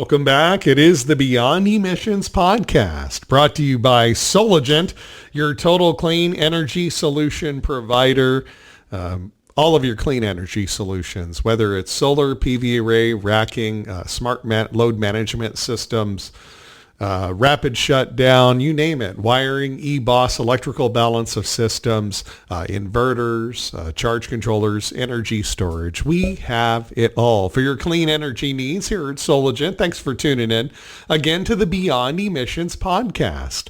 Welcome back. It is the Beyond Emissions podcast, brought to you by Soligent, your total clean energy solution provider. All of your clean energy solutions, whether it's solar, PV array, racking, smart load management systems, rapid shutdown, you name it, wiring, EBOS, electrical balance of systems, inverters, charge controllers, energy storage. We have it all for your clean energy needs here at Soligent. Thanks for tuning in again to the Beyond Emissions podcast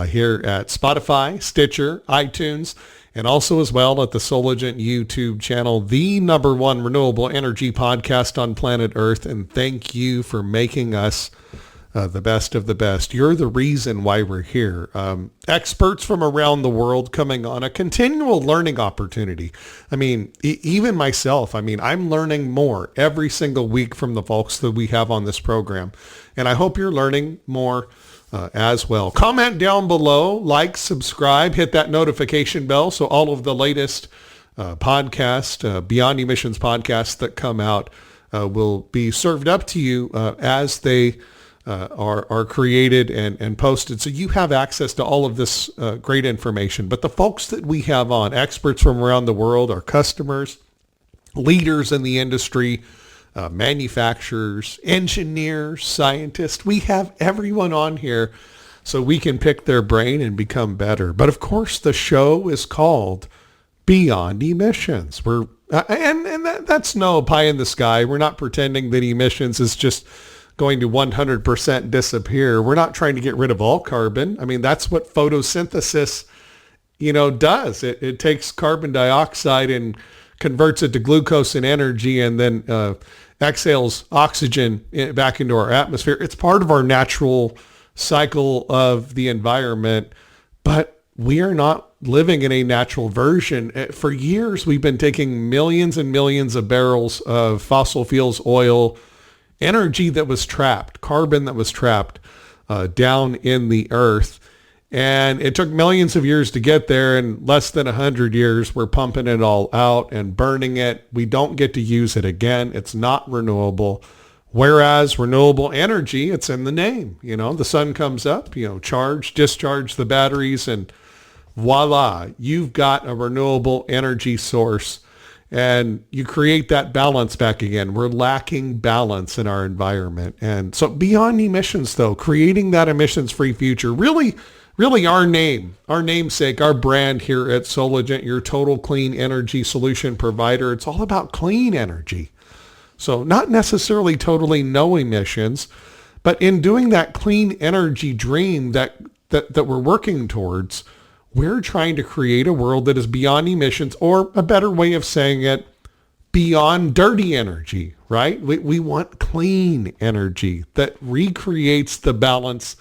here at Spotify, Stitcher, iTunes, and also as well at the Soligent YouTube channel, the #1 renewable energy podcast on planet Earth. And thank you for making us the best of the best. You're the reason why we're here. Experts from around the world coming on a continual learning opportunity. I mean, even myself, I'm learning more every single week from the folks that we have on this program. And I hope you're learning more as well. Comment down below, like, subscribe, hit that notification bell so all of the latest Beyond Emissions podcasts that come out will be served up to you as they are created and posted, so you have access to all of this great information. But the folks that we have on, experts from around the world, our customers, leaders in the industry, manufacturers, engineers, scientists, we have everyone on here so we can pick their brain and become better. But of course, the show is called Beyond Emissions. That's no pie in the sky. We're not pretending that emissions is just going to 100% disappear. We're not trying to get rid of all carbon. That's what photosynthesis, does. It takes carbon dioxide and converts it to glucose and energy, and then exhales oxygen back into our atmosphere. It's part of our natural cycle of the environment, but we are not living in a natural version. For years, we've been taking millions and millions of barrels of fossil fuels, oil, energy that was trapped, carbon that was trapped down in the earth. And it took millions of years to get there. In less than 100 years, we're pumping it all out and burning it. We don't get to use it again. It's not renewable. Whereas renewable energy, it's in the name. The sun comes up, charge, discharge the batteries, and voila, you've got a renewable energy source. And you create that balance back again. We're lacking balance in our environment. And so beyond emissions, though, creating that emissions-free future, really our namesake, our brand here at Soligent, your total clean energy solution provider. It's all about clean energy. So not necessarily totally no emissions, but in doing that clean energy dream that we're working towards, we're trying to create a world that is beyond emissions, or a better way of saying it, beyond dirty energy, right? We want clean energy that recreates the balance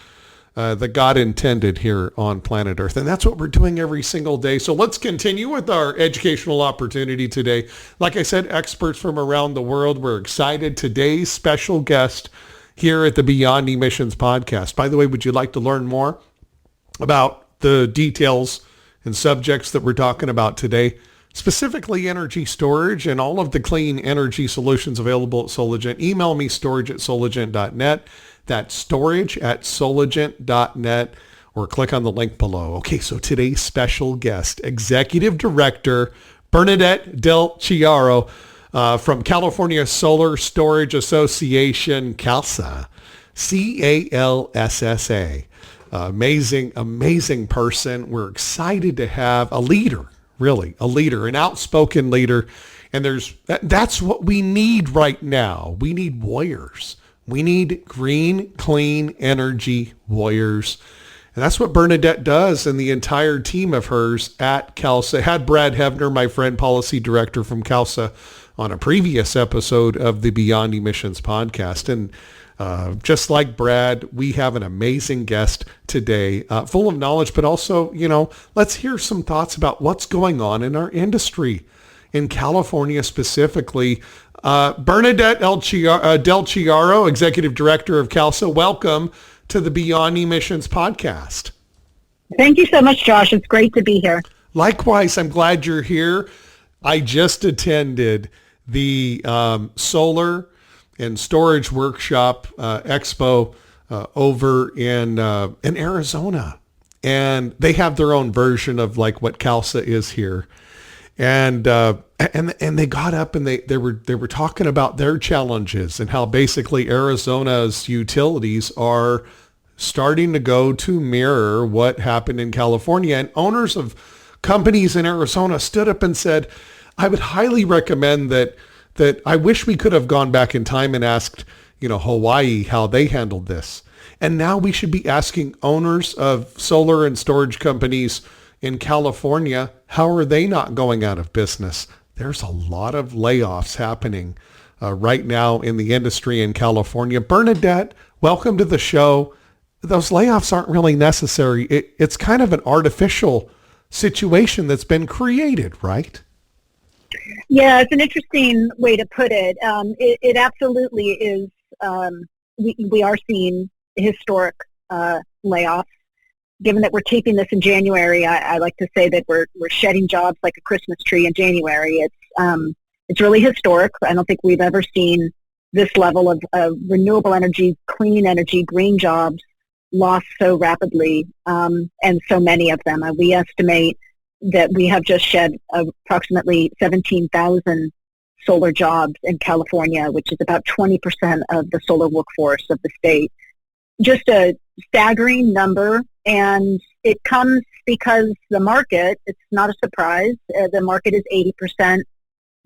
that God intended here on planet Earth. And that's what we're doing every single day. So let's continue with our educational opportunity today. Like I said, experts from around the world. We're excited. Today's special guest here at the Beyond Emissions podcast. By the way, would you like to learn more about the details and subjects that we're talking about today, specifically energy storage and all of the clean energy solutions available at Soligent? Email me, storage@soligent.net. That's storage@soligent.net, or click on the link below. Okay, so today's special guest, Executive Director Bernadette Del Chiaro from California Solar Storage Association, CALSSA, CALSSA. Amazing person. We're excited to have a leader, an outspoken leader. And that's what we need right now. We need warriors. We need green, clean energy warriors. And that's what Bernadette does, and the entire team of hers at CALSSA. Had Brad Hevner, my friend, policy director from CALSSA, on a previous episode of the Beyond Emissions podcast. And just like Brad, we have an amazing guest today, full of knowledge, but also, let's hear some thoughts about what's going on in our industry in California specifically. Bernadette Del Chiaro, Executive Director of CALSSA, welcome to the Beyond Emissions podcast. Thank you so much, Josh. It's great to be here. Likewise, I'm glad you're here. I just attended the solar and storage workshop expo over in Arizona, and they have their own version of like what CALSSA is here. And they got up and they were talking about their challenges and how basically Arizona's utilities are starting to go to mirror what happened in California. And owners of companies in Arizona stood up and said, I would highly recommend that I wish we could have gone back in time and asked, Hawaii how they handled this. And now we should be asking owners of solar and storage companies in California, how are they not going out of business? There's a lot of layoffs happening right now in the industry in California. Bernadette, welcome to the show. Those layoffs aren't really necessary. It's kind of an artificial situation that's been created, right? Yeah, it's an interesting way to put it. It absolutely is. We are seeing historic layoffs. Given that we're taping this in January, I like to say that we're shedding jobs like a Christmas tree in January. It's really historic. I don't think we've ever seen this level of renewable energy, clean energy, green jobs lost so rapidly, and so many of them. We estimate that we have just shed approximately 17,000 solar jobs in California, which is about 20% of the solar workforce of the state. Just a staggering number, and it comes because the market, it's not a surprise, the market is 80%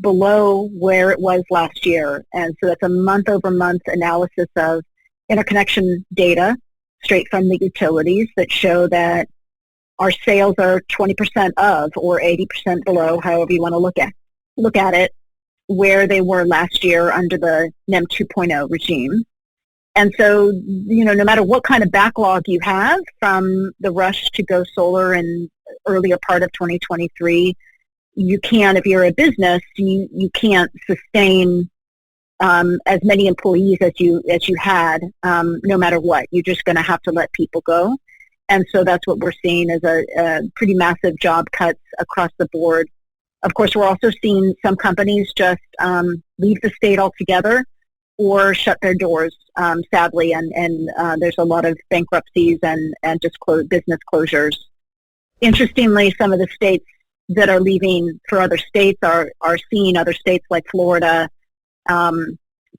below where it was last year. And so that's a month-over-month analysis of interconnection data straight from the utilities that show that our sales are 20% of or 80% below, however you want to look at it, where they were last year under the NEM 2.0 regime. And so, no matter what kind of backlog you have from the rush to go solar in earlier part of 2023, you can, if you're a business, you can't sustain as many employees as you had, no matter what. You're just going to have to let people go. And so that's what we're seeing as a pretty massive job cuts across the board. Of course, we're also seeing some companies just leave the state altogether or shut their doors, sadly, and there's a lot of bankruptcies and just business closures. Interestingly, some of the states that are leaving for other states are seeing other states like Florida,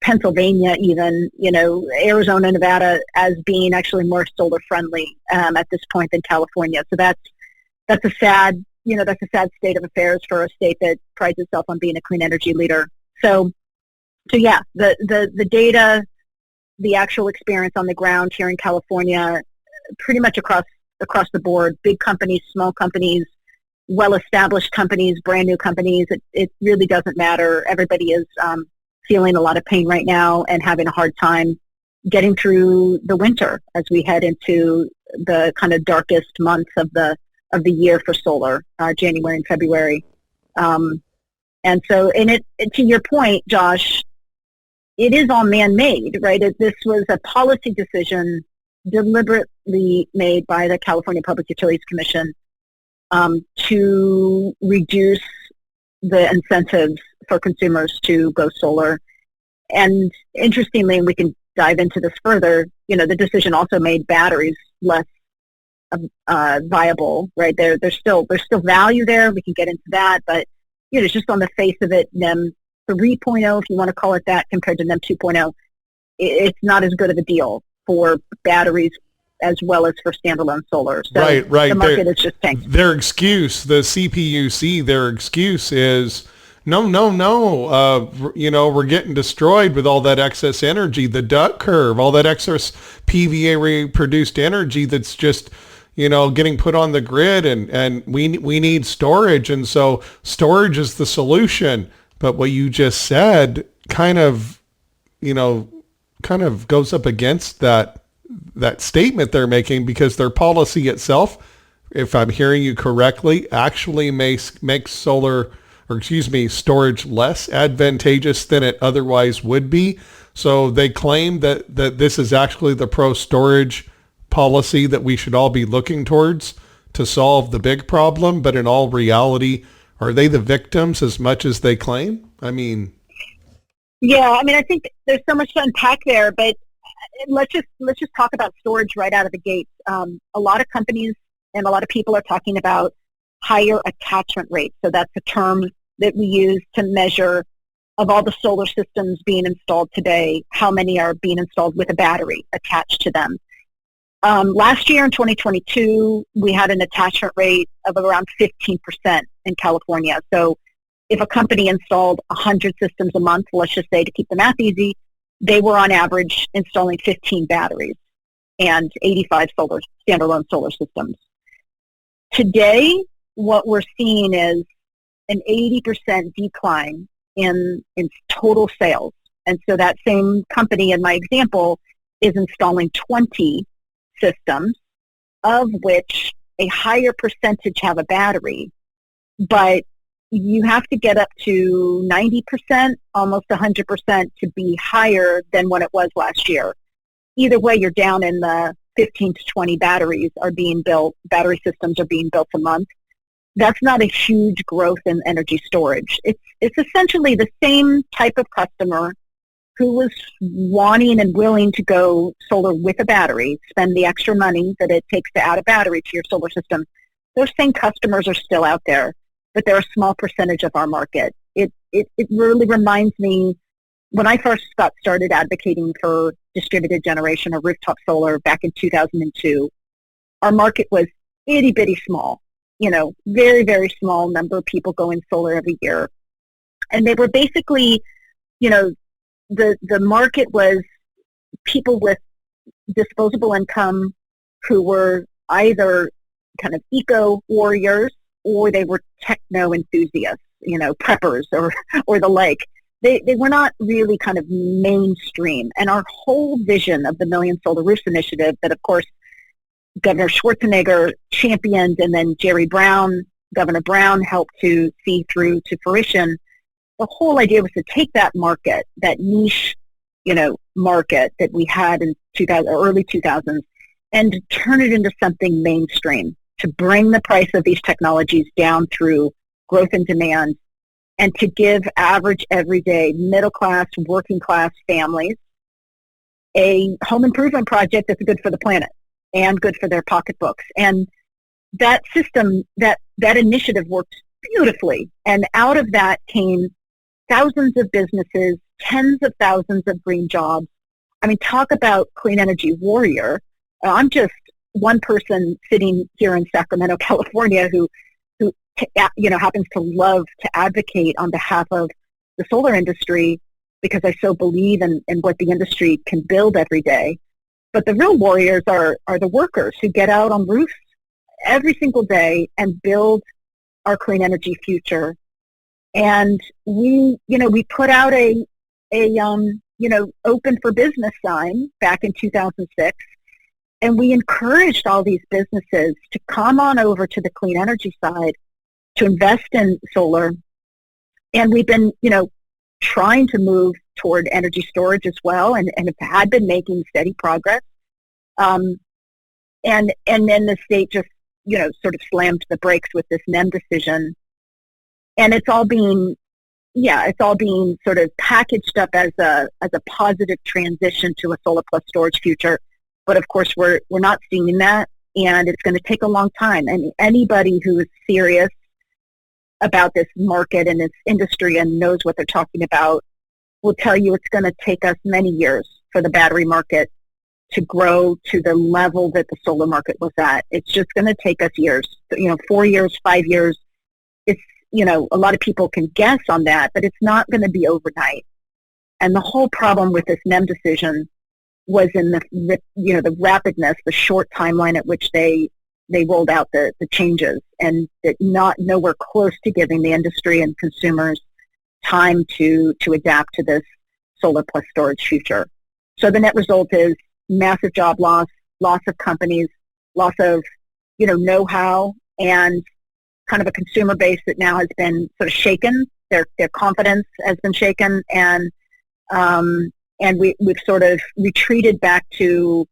Pennsylvania, even, Arizona, Nevada as being actually more solar friendly at this point than California. So that's a sad, that's a sad state of affairs for a state that prides itself on being a clean energy leader. So yeah, the data, the actual experience on the ground here in California, pretty much across the board, big companies, small companies, well-established companies, brand new companies, it really doesn't matter. Everybody is feeling a lot of pain right now and having a hard time getting through the winter as we head into the kind of darkest months of the year for solar, January and February. And so, to your point, Josh, it is all man-made, right? This was a policy decision deliberately made by the California Public Utilities Commission to reduce the incentives for consumers to go solar. And interestingly, and we can dive into this further, the decision also made batteries less viable, right? There's still value there. We can get into that, but it's just on the face of it, NEM 3.0, if you want to call it that, compared to NEM 2.0, it's not as good of a deal for batteries as well as for standalone solar. So right. The market is just tanking. Their excuse, the CPUC, their excuse is, no, we're getting destroyed with all that excess energy, the duck curve, all that excess PVA produced energy that's just, getting put on the grid, and we need storage. And so storage is the solution. But what you just said kind of goes up against that statement they're making, because their policy itself, if I'm hearing you correctly, actually makes storage less advantageous than it otherwise would be. So they claim that this is actually the pro-storage policy that we should all be looking towards to solve the big problem. But in all reality, are they the victims as much as they claim? I mean... Yeah, I mean, I think there's so much to unpack there, but let's just talk about storage right out of the gate. A lot of companies and a lot of people are talking about higher attachment rates. So that's a term that we use to measure of all the solar systems being installed today, how many are being installed with a battery attached to them. Last year in 2022, we had an attachment rate of around 15% in California. So if a company installed 100 systems a month, let's just say to keep the math easy, they were on average installing 15 batteries and 85 standalone solar systems. Today, what we're seeing is an 80% decline in total sales. And so that same company in my example is installing 20 systems, of which a higher percentage have a battery, but you have to get up to 90%, almost 100% to be higher than what it was last year. Either way, you're down in the 15 to 20 battery systems are being built a month. That's not a huge growth in energy storage. It's essentially the same type of customer who was wanting and willing to go solar with a battery, spend the extra money that it takes to add a battery to your solar system. Those same customers are still out there, but they're a small percentage of our market. It really reminds me when I first got started advocating for distributed generation or rooftop solar back in 2002, our market was itty bitty small, very, very small number of people going solar every year. And they were basically, the market was people with disposable income who were either kind of eco warriors or they were techno enthusiasts, preppers or the like. They were not really kind of mainstream. And our whole vision of the Million Solar Roofs initiative that, of course, Governor Schwarzenegger championed and then Governor Brown helped to see through to fruition, the whole idea was to take that market, that niche, market that we had in early 2000s, and to turn it into something mainstream, to bring the price of these technologies down through growth and demand, and to give average, everyday, middle-class, working-class families a home improvement project that's good for the planet and good for their pocketbooks. And that system, that initiative worked beautifully. And out of that came thousands of businesses, tens of thousands of green jobs. I mean, talk about clean energy warrior. I'm just one person sitting here in Sacramento, California, who happens to love to advocate on behalf of the solar industry because I so believe in what the industry can build every day. But the real warriors are the workers who get out on roofs every single day and build our clean energy future. And we put out a open for business sign back in 2006. And we encouraged all these businesses to come on over to the clean energy side, to invest in solar. And we've been, trying to move toward energy storage as well, and had been making steady progress. And then the state just, sort of slammed the brakes with this NEM decision. And it's all being sort of packaged up as a positive transition to a solar plus storage future. But of course, we're not seeing that, and it's going to take a long time. And anybody who is serious about this market and this industry and knows what they're talking about will tell you it's going to take us many years for the battery market to grow to the level that the solar market was at. It's just going to take us years, 4 years, 5 years. It's, a lot of people can guess on that, but it's not going to be overnight. And the whole problem with this NEM decision was in the rapidness, the short timeline at which they rolled out the changes, and that nowhere close to giving the industry and consumers time to adapt to this solar plus storage future. So the net result is massive job loss of companies, loss of, know-how, and kind of a consumer base that now has been sort of shaken. Their confidence has been shaken, and we've sort of retreated back to,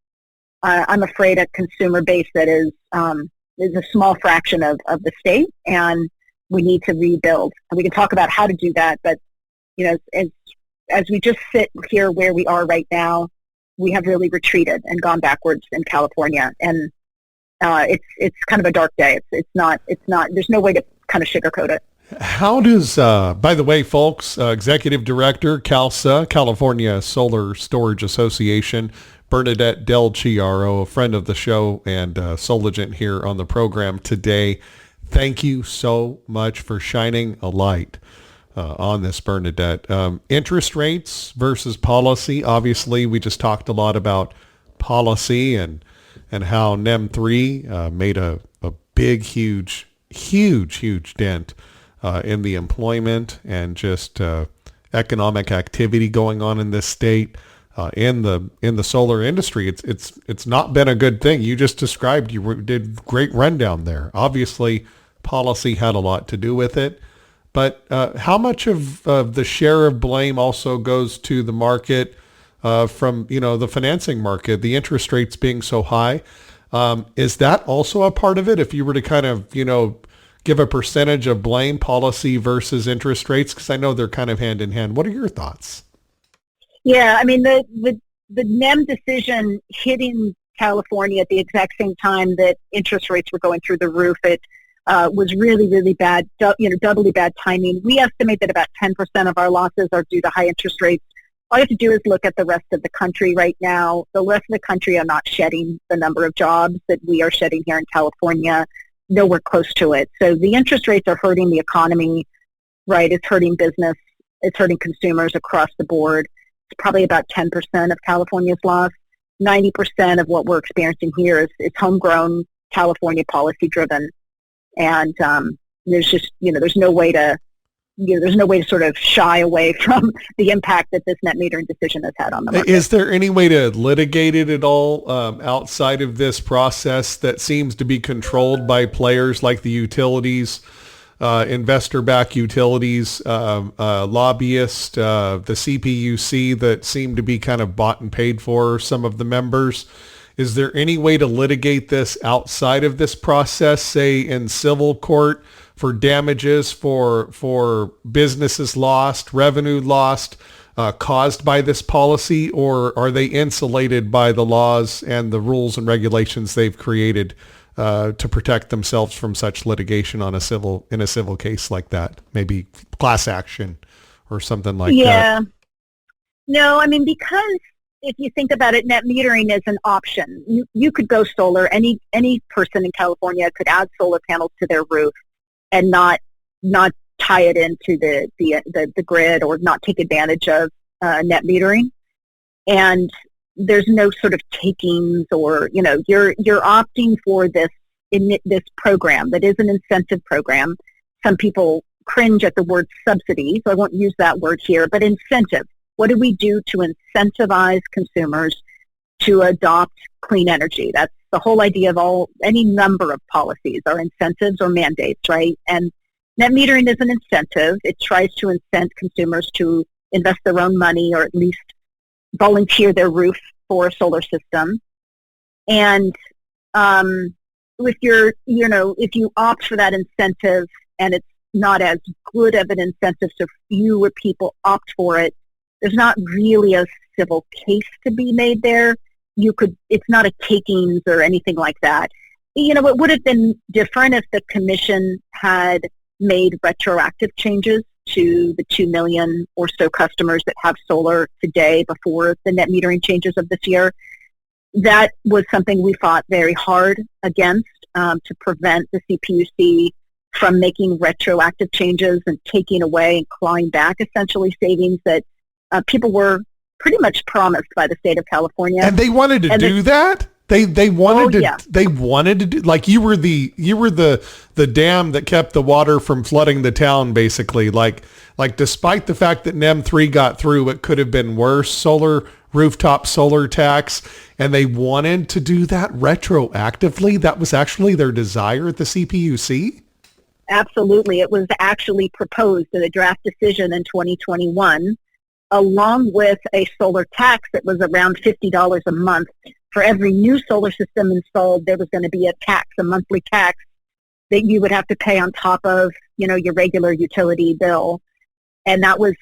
I'm afraid, a consumer base that is a small fraction of the state, and we need to rebuild. And we can talk about how to do that, but as as we just sit here where we are right now, we have really retreated and gone backwards in California. And it's kind of a dark day. It's not, there's no way to kind of sugarcoat it. How does, by the way, folks, Executive Director, CALSSA, California Solar Storage Association, Bernadette Del Chiaro, a friend of the show and Soligent here on the program today. Thank you so much for shining a light on this, Bernadette. Interest rates versus policy. Obviously, we just talked a lot about policy and how NEM 3 made a big, huge dent in the employment and just economic activity going on in this state. In the solar industry, it's not been a good thing. You just described, you did great rundown there. Obviously, policy had a lot to do with it, but how much of the share of blame also goes to the market from the financing market, the interest rates being so high? Is that also a part of it? If you were to kind of give a percentage of blame, policy versus interest rates, because I know they're kind of hand in hand. What are your thoughts? Yeah, I mean, the NEM decision hitting California at the exact same time that interest rates were going through the roof, it was really, really bad, doubly bad timing. We estimate that about 10% of our losses are due to high interest rates. All you have to do is look at the rest of the country right now. The rest of the country are not shedding the number of jobs that we are shedding here in California, nowhere close to it. So the interest rates are hurting the economy, right? It's hurting business. It's hurting consumers across the board. It's probably about 10% of California's loss. 90% of what we're experiencing here is homegrown, California policy driven. And there's just, there's no way to sort of shy away from the impact that this net metering decision has had on the market. Is there any way to litigate it at all outside of this process that seems to be controlled by players like the utilities, investor-backed utilities, lobbyists, the CPUC that seem to be kind of bought and paid for some of the members? Is there any way to litigate this outside of this process, say in civil court, for damages for businesses lost, revenue lost, caused by this policy, or are they insulated by the laws and the rules and regulations they've created to protect themselves from such litigation in a civil case like that? Maybe class action or something like that. Yeah. No, I mean, because if you think about it, net metering is an option. You could go solar. Any person in California could add solar panels to their roof and not tie it into the grid or not take advantage of net metering. And there's no sort of takings or, you're opting for this program that is an incentive program. Some people cringe at the word subsidy, so I won't use that word here, but incentive. What do we do to incentivize consumers to adopt clean energy? That's the whole idea of any number of policies are incentives or mandates, right? And net metering is an incentive. It tries to incent consumers to invest their own money or at least volunteer their roof for a solar system. And if you opt for that incentive and it's not as good of an incentive, so fewer people opt for it, there's not really a civil case to be made there. It's not a takings or anything like that. It would have been different if the commission had made retroactive changes to the 2 million or so customers that have solar today before the net metering changes of this year. That was something we fought very hard against to prevent the CPUC from making retroactive changes and taking away and clawing back essentially savings that people were pretty much promised by the state of California. And they wanted to do that? They wanted to do, like, you were the dam that kept the water from flooding the town, basically. Like despite the fact that NEM 3 got through, it could have been worse. Rooftop solar tax, and they wanted to do that retroactively. That was actually their desire at the CPUC. Absolutely. It was actually proposed in a draft decision in 2021, along with a solar tax that was around $50 a month. For every new solar system installed, there was going to be a monthly tax that you would have to pay on top of, your regular utility bill. And that was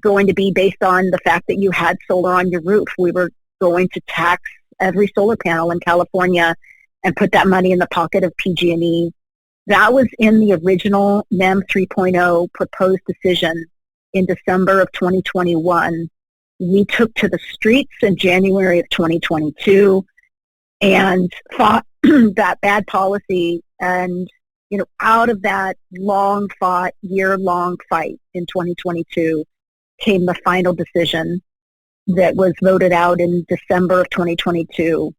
going to be based on the fact that you had solar on your roof. We were going to tax every solar panel in California and put that money in the pocket of PG&E. That was in the original NEM 3.0 proposed decision in December of 2021. We took to the streets in January of 2022 and fought that bad policy. And, out of that long fought, year-long fight in 2022 came the final decision that was voted out in December of 2022.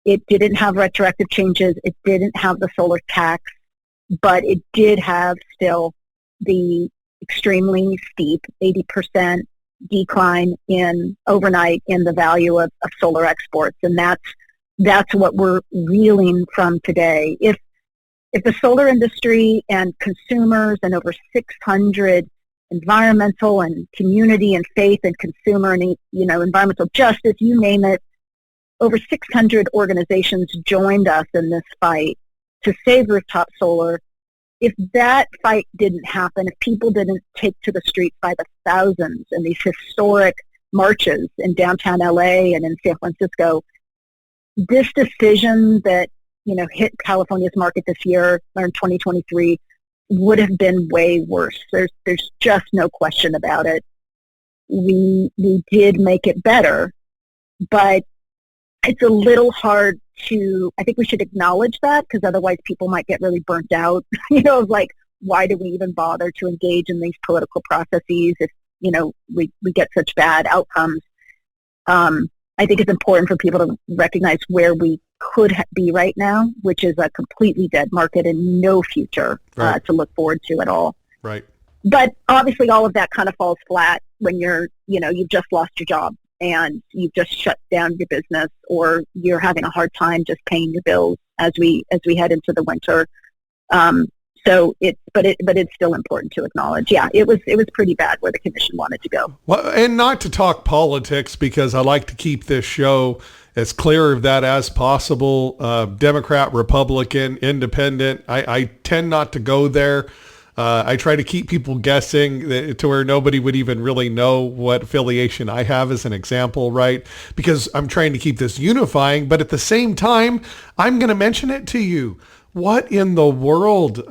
It didn't have retroactive changes. It didn't have the solar tax, but it did have still the extremely steep 80% decline in overnight in the value of solar exports. And that's what we're reeling from today. If the solar industry and consumers and over 600 environmental and community and faith and consumer and environmental justice, you name it, over 600 organizations joined us in this fight to save rooftop solar. If that fight didn't happen, if people didn't take to the streets by the thousands in these historic marches in downtown LA and in San Francisco, this decision that hit California's market this year or in 2023 would have been way worse. There's just no question about it. We did make it better, but it's a little hard to, I think we should acknowledge that, because otherwise people might get really burnt out, of like, why do we even bother to engage in these political processes if, we get such bad outcomes. I think it's important for people to recognize where we could be right now, which is a completely dead market and no future to look forward to at all. Right. But obviously all of that kind of falls flat when you've just lost your job and you've just shut down your business, or you're having a hard time just paying your bills as we head into the winter. But it's still important to acknowledge. Yeah, it was pretty bad where the commission wanted to go. Well, and not to talk politics, because I like to keep this show as clear of that as possible. Democrat, Republican, Independent. I tend not to go there. I try to keep people guessing to where nobody would even really know what affiliation I have, as an example, right? Because I'm trying to keep this unifying, but at the same time, I'm going to mention it to you. What in the world?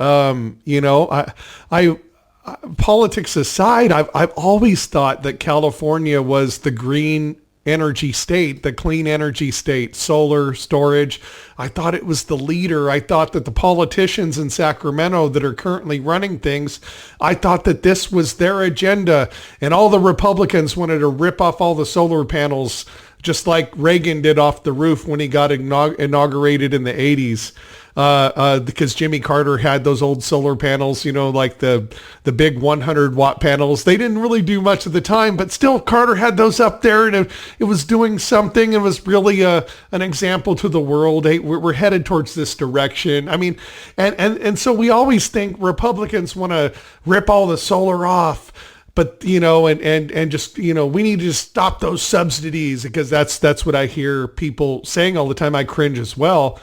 Politics aside, I've always thought that California was the green energy state, the clean energy state, solar storage. I thought it was the leader. I thought that the politicians in Sacramento that are currently running things, I thought that this was their agenda, and all the Republicans wanted to rip off all the solar panels, just like Reagan did off the roof when he got inaugurated in the 80s. Because Jimmy Carter had those old solar panels, like the big 100 watt panels. They didn't really do much at the time, but still Carter had those up there, and it was doing something. It was really an example to the world. Hey, we're headed towards this direction. I mean, and so we always think Republicans want to rip all the solar off. But, and just, we need to just stop those subsidies, because that's what I hear people saying all the time. I cringe as well.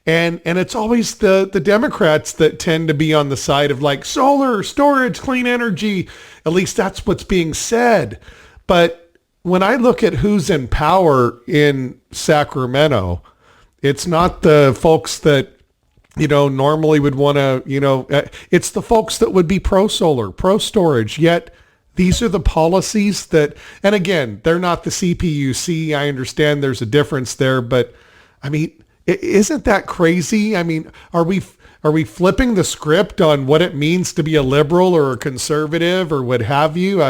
And it's always the Democrats that tend to be on the side of like solar, storage, clean energy. At least that's what's being said. But when I look at who's in power in Sacramento, it's not the folks that, normally would want to, it's the folks that would be pro-solar, pro-storage. Yet these are the policies that, and again, they're not the CPUC. I understand there's a difference there, but I mean, isn't that crazy? I mean, are we flipping the script on what it means to be a liberal or a conservative or what have you?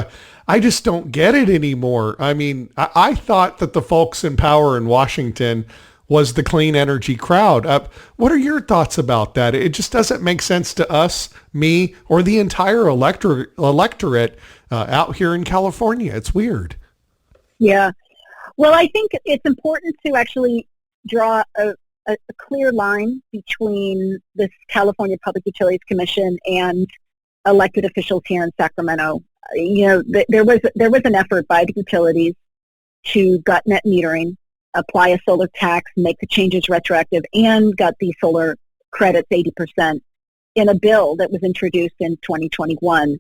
I just don't get it anymore. I mean, I thought that the folks in power in Washington was the clean energy crowd. What are your thoughts about that? It just doesn't make sense to us, me, or the entire electorate out here in California. It's weird. Yeah. Well, I think it's important to actually draw a clear line between this California Public Utilities Commission and elected officials here in Sacramento. There was an effort by the utilities to gut net metering, apply a solar tax, make the changes retroactive, and gut the solar credits 80% in a bill that was introduced in 2021.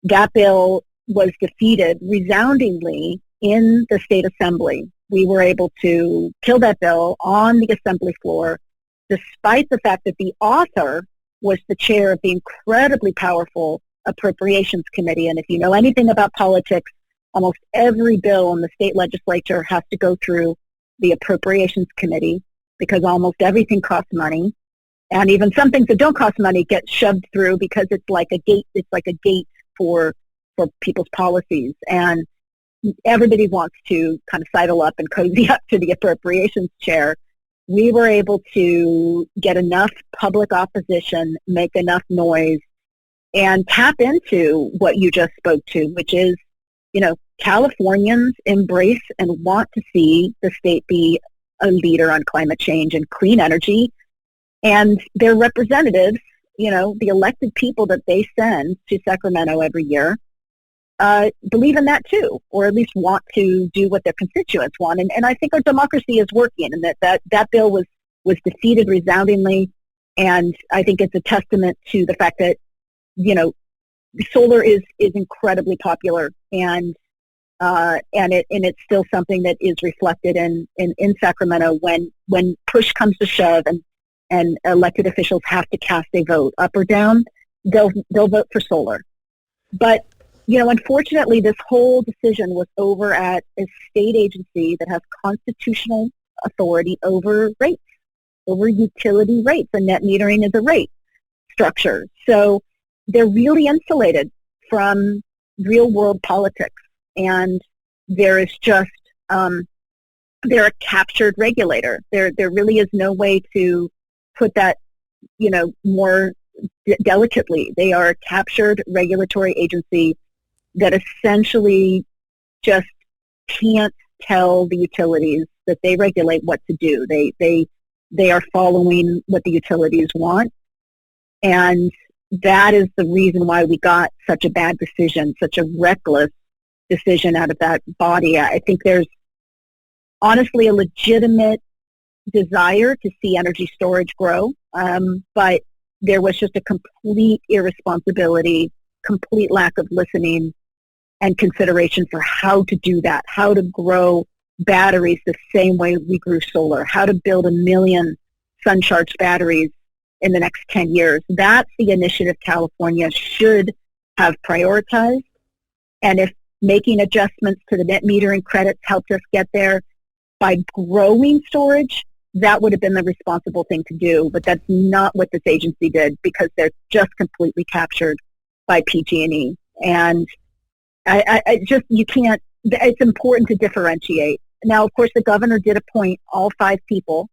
That bill was defeated resoundingly in the state assembly. We were able to kill that bill on the assembly floor, despite the fact that the author was the chair of the incredibly powerful Appropriations Committee. And if you know anything about politics, almost every bill in the state legislature has to go through the Appropriations Committee because almost everything costs money. And even some things that don't cost money get shoved through because it's like a gate. It's like a gate for people's policies. And everybody wants to kind of sidle up and cozy up to the appropriations chair. We were able to get enough public opposition, make enough noise, and tap into what you just spoke to, which is, Californians embrace and want to see the state be a leader on climate change and clean energy. And their representatives, the elected people that they send to Sacramento every year, believe in that too, or at least want to do what their constituents want. And I think our democracy is working, and that bill was defeated resoundingly. And I think it's a testament to the fact that, solar is incredibly popular, and it's still something that is reflected in Sacramento when push comes to shove and elected officials have to cast a vote up or down, they'll vote for solar. But unfortunately, this whole decision was over at a state agency that has constitutional authority over rates, over utility rates, and net metering is a rate structure. So they're really insulated from real world politics, and there is just they're a captured regulator. There really is no way to put that more delicately. They are a captured regulatory agency that essentially just can't tell the utilities that they regulate what to do. They are following what the utilities want, and that is the reason why we got such a bad decision, such a reckless decision out of that body. I think there's honestly a legitimate desire to see energy storage grow, but there was just a complete irresponsibility, complete lack of listening and consideration for how to do that, how to grow batteries the same way we grew solar, how to build 1 million sun-charged batteries in the next 10 years. That's the initiative California should have prioritized. And if making adjustments to the net metering credits helped us get there by growing storage, that would have been the responsible thing to do. But that's not what this agency did, because they're just completely captured by PG&E. And you can't, it's important to differentiate. Now, of course, the governor did appoint all 5 people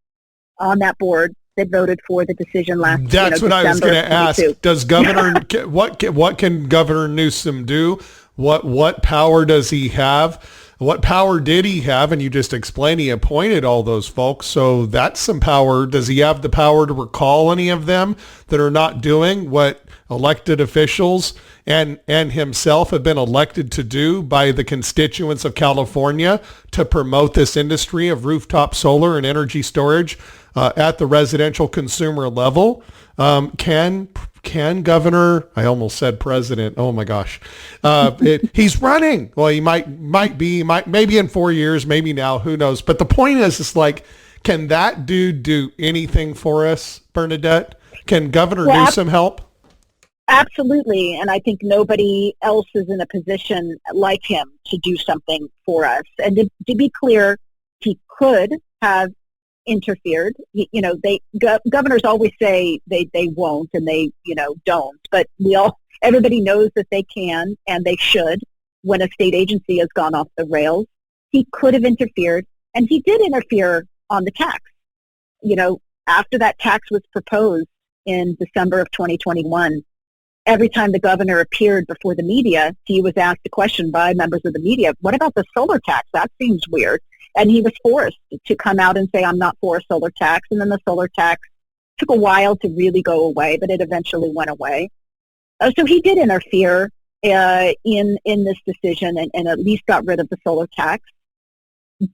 on that board that voted for the decision last. That's what I was going to ask. Does Governor what can Governor Newsome do? What power does he have? What power did he have? And you just explained he appointed all those folks. So that's some power. Does he have the power to recall any of them that are not doing what elected officials and himself have been elected to do by the constituents of California to promote this industry of rooftop solar and energy storage at the residential consumer level? Can Governor, I almost said president, oh my gosh, he's running. Well, he maybe in 4 years, maybe now, who knows? But the point is, it's like, can that dude do anything for us, Bernadette? Can Governor Newsome help? Absolutely, and I think nobody else is in a position like him to do something for us. And to be clear, he could have interfered. Governors always say they won't, and they don't. But everybody knows that they can and they should when a state agency has gone off the rails. He could have interfered, and he did interfere on the tax. After that tax was proposed in December of 2021. Every time the governor appeared before the media, he was asked a question by members of the media, what about the solar tax? That seems weird. And he was forced to come out and say, I'm not for a solar tax. And then the solar tax took a while to really go away, but it eventually went away. So he did interfere in this decision and at least got rid of the solar tax.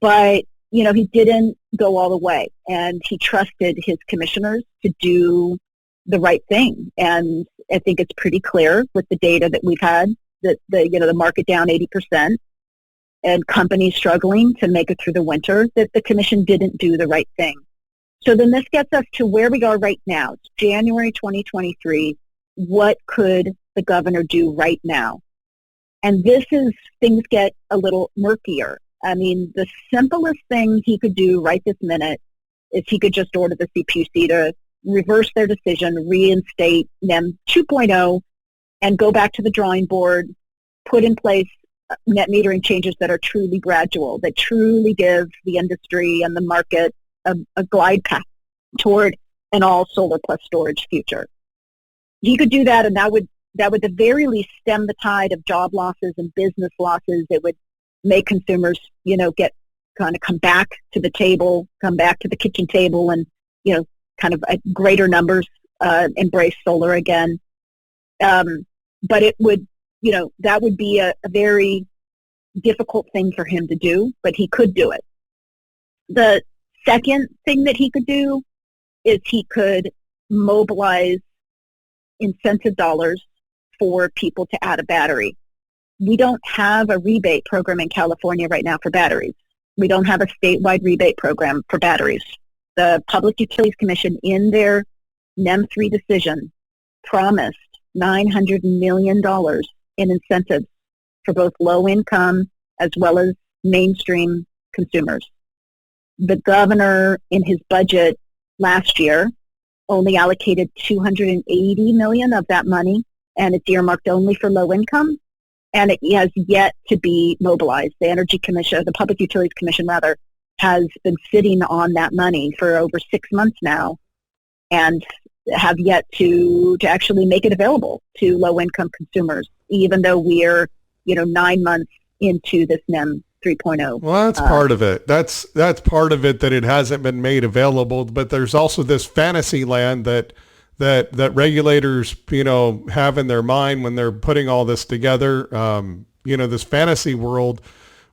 But, he didn't go all the way. And he trusted his commissioners to do the right thing. And I think it's pretty clear with the data that we've had the market down 80% and companies struggling to make it through the winter, that the commission didn't do the right thing. So then this gets us to where we are right now. It's January 2023. What could the governor do right now? And things get a little murkier. I mean, the simplest thing he could do right this minute is he could just order the CPUC to reverse their decision, reinstate NEM 2.0, and go back to the drawing board, put in place net metering changes that are truly gradual, that truly give the industry and the market a glide path toward an all solar plus storage future. He could do that, and that would at the very least stem the tide of job losses and business losses. It would make consumers, come back to the table, come back to the kitchen table, and kind of at greater numbers embrace solar again. But it would, that would be a very difficult thing for him to do, but he could do it. The second thing that he could do is he could mobilize incentive dollars for people to add a battery. We don't have a rebate program in California right now for batteries. We don't have a statewide rebate program for batteries. The Public Utilities Commission, in their NEM 3 decision, promised $900 million in incentives for both low income as well as mainstream consumers. The governor, in his budget last year, only allocated $280 million of that money, and it's earmarked only for low income, and it has yet to be mobilized. The Energy Commission, the Public Utilities Commission rather, has been sitting on that money for over 6 months now and have yet to actually make it available to low income consumers, even though we're 9 months into this NEM 3.0. Well, that's part of it. That's part of it, that it hasn't been made available. But there's also this fantasy land that regulators, have in their mind when they're putting all this together. This fantasy world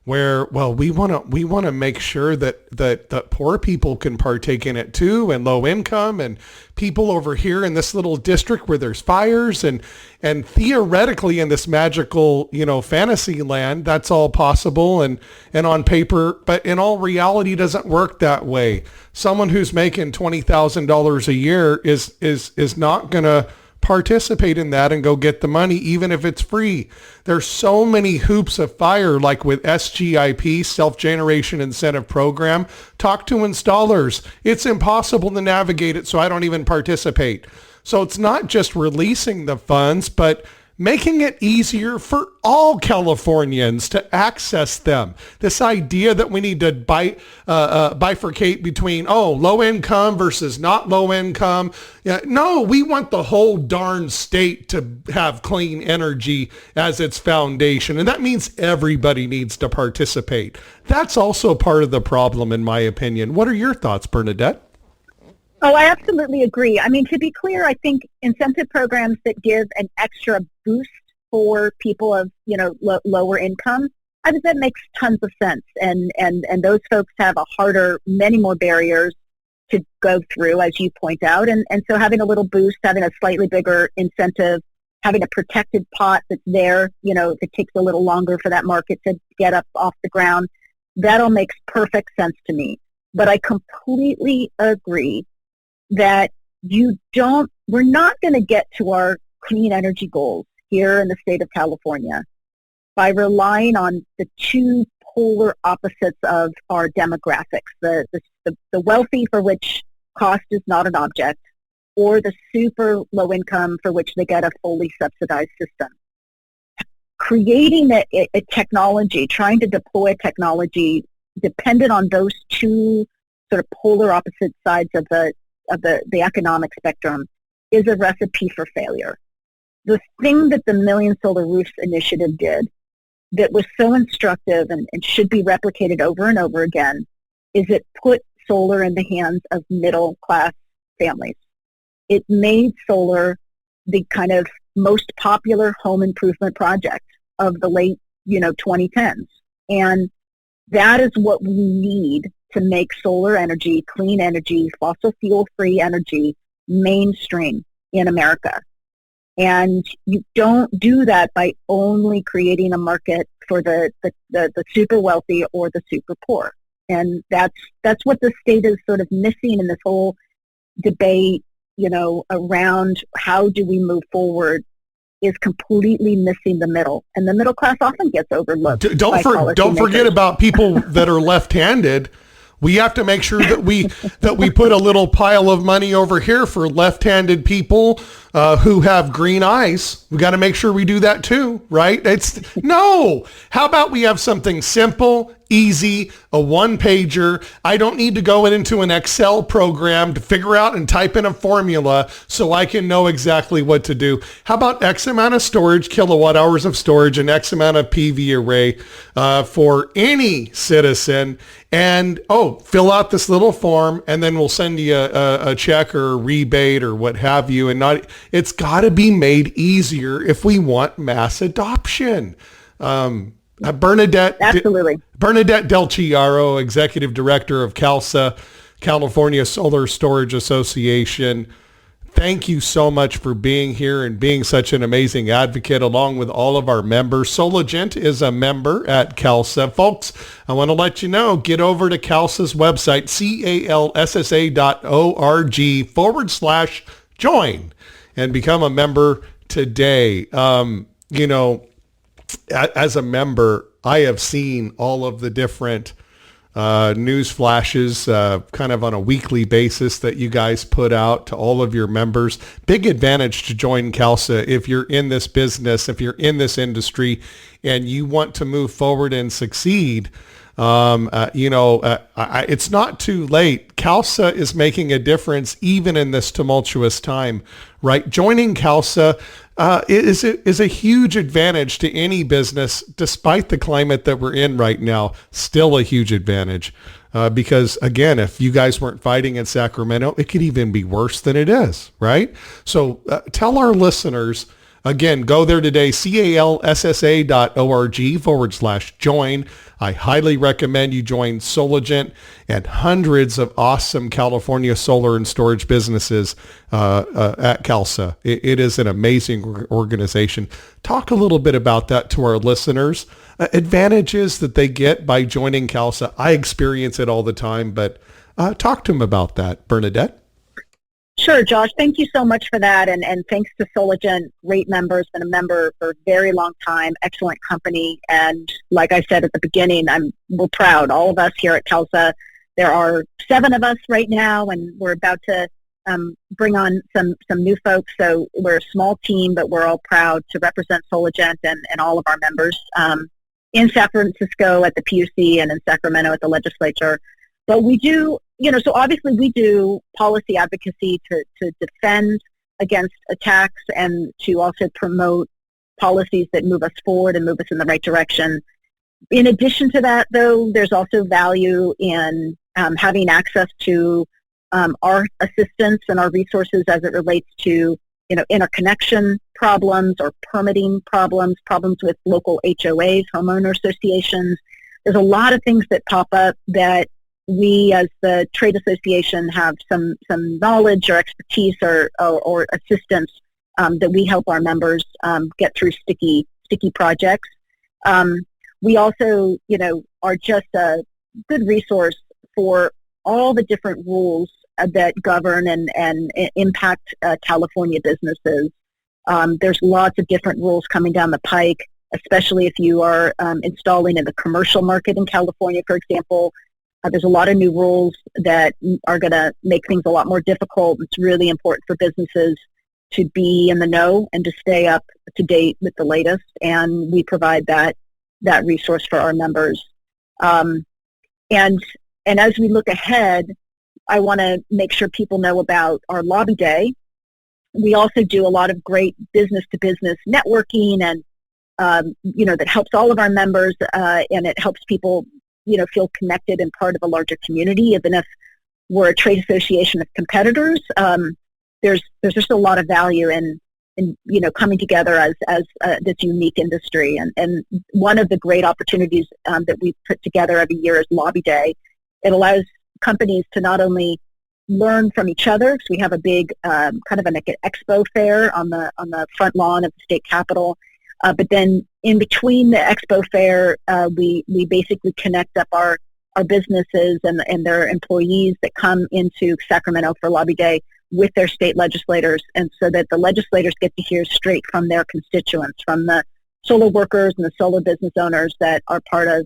where, we want to make sure that poor people can partake in it too, and low income, and people over here in this little district where there's fires, and theoretically in this magical, fantasy land, that's all possible and on paper, but in all reality it doesn't work that way. Someone who's making $20,000 a year is not going to participate in that and go get the money, even if it's free. There's so many hoops of fire, like with SGIP, Self-Generation Incentive Program. Talk to installers. It's impossible to navigate it, so I don't even participate. So it's not just releasing the funds, but making it easier for all Californians to access them. This idea that we need to bifurcate between, low income versus not low income. Yeah, no, we want the whole darn state to have clean energy as its foundation. And that means everybody needs to participate. That's also part of the problem, in my opinion. What are your thoughts, Bernadette? Oh, I absolutely agree. I mean, to be clear, I think incentive programs that give an extra boost for people of, lower income, I think that makes tons of sense. And those folks have many more barriers to go through, as you point out. And so having a little boost, having a slightly bigger incentive, having a protected pot that's there, if it takes a little longer for that market to get up off the ground, that all makes perfect sense to me. But I completely agree that we're not going to get to our clean energy goals here in the state of California by relying on the two polar opposites of our demographics, the wealthy, for which cost is not an object, or the super low income for which they get a fully subsidized system. Creating a technology, trying to deploy technology dependent on those two sort of polar opposite sides of the economic spectrum is a recipe for failure. The thing that the Million Solar Roofs initiative did that was so instructive and should be replicated over and over again is it put solar in the hands of middle-class families. It made solar the kind of most popular home improvement project of the late, 2010s. And that is what we need to make solar energy, clean energy, fossil fuel-free energy mainstream in America. And you don't do that by only creating a market for the super wealthy or the super poor. And that's what the state is sort of missing in this whole debate, around how do we move forward, is completely missing the middle. And the middle class often gets overlooked. Don't forget about people that are left-handed. We have to make sure that we put a little pile of money over here for left-handed people who have green eyes. We got to make sure we do that too, right? No. How about we have something simple, easy, a one-pager. I don't need to go into an Excel program to figure out and type in a formula so I can know exactly what to do. How about X amount of storage, kilowatt hours of storage, and X amount of PV array for any citizen? And, fill out this little form, and then we'll send you a check or a rebate or what have you. And it's got to be made easier if we want mass adoption. Bernadette Del Chiaro, Executive Director of CALSSA, California Solar Storage Association. Thank you so much for being here and being such an amazing advocate along with all of our members. Soligent is a member at CALSSA. Folks, I want to let you know, get over to CALSSA's website, calssa.org/join and become a member today. As a member, I have seen all of the different news flashes kind of on a weekly basis that you guys put out to all of your members. Big advantage to join CALSSA if you're in this business, if you're in this industry and you want to move forward and succeed. It's not too late. CALSSA is making a difference even in this tumultuous time, right? Joining CALSSA is a huge advantage to any business, despite the climate that we're in right now. Still a huge advantage because, again, if you guys weren't fighting in Sacramento, it could even be worse than it is, right? So tell our listeners, again, go there today, calssa.org/join. I highly recommend you join Soligent and hundreds of awesome California solar and storage businesses at CALSSA. It is an amazing organization. Talk a little bit about that to our listeners. Advantages that they get by joining CALSSA. I experience it all the time, but talk to them about that, Bernadette. Sure, Josh. Thank you so much for that. And thanks to Soligent, great members, been a member for a very long time, excellent company. And like I said at the beginning, we're proud, all of us here at CALSSA. There are 7 of us right now, and we're about to bring on some new folks. So we're a small team, but we're all proud to represent Soligent and all of our members in San Francisco at the PUC and in Sacramento at the legislature. But we do, so obviously we do policy advocacy to defend against attacks and to also promote policies that move us forward and move us in the right direction. In addition to that, though, there's also value in having access to our assistance and our resources as it relates to, interconnection problems or permitting problems with local HOAs, homeowner associations. There's a lot of things that pop up that we as the trade association have some knowledge or expertise or assistance that we help our members get through sticky projects. We also, are just a good resource for all the different rules that govern and impact California businesses. There's lots of different rules coming down the pike, especially if you are installing in the commercial market in California, for example. There's a lot of new rules that are going to make things a lot more difficult. It's really important for businesses to be in the know and to stay up to date with the latest, and we provide that resource for our members. And as we look ahead, I want to make sure people know about our lobby day. We also do a lot of great business-to-business networking, and that helps all of our members, and it helps people feel connected and part of a larger community. Even if we're a trade association of competitors, there's just a lot of value in coming together as this unique industry. And one of the great opportunities that we put together every year is Lobby Day. It allows companies to not only learn from each other. So we have a big kind of an expo fair on the front lawn of the state capitol. But then in between the expo fair, we basically connect up our businesses and their employees that come into Sacramento for Lobby Day with their state legislators, and so that the legislators get to hear straight from their constituents, from the solar workers and the solar business owners that are part of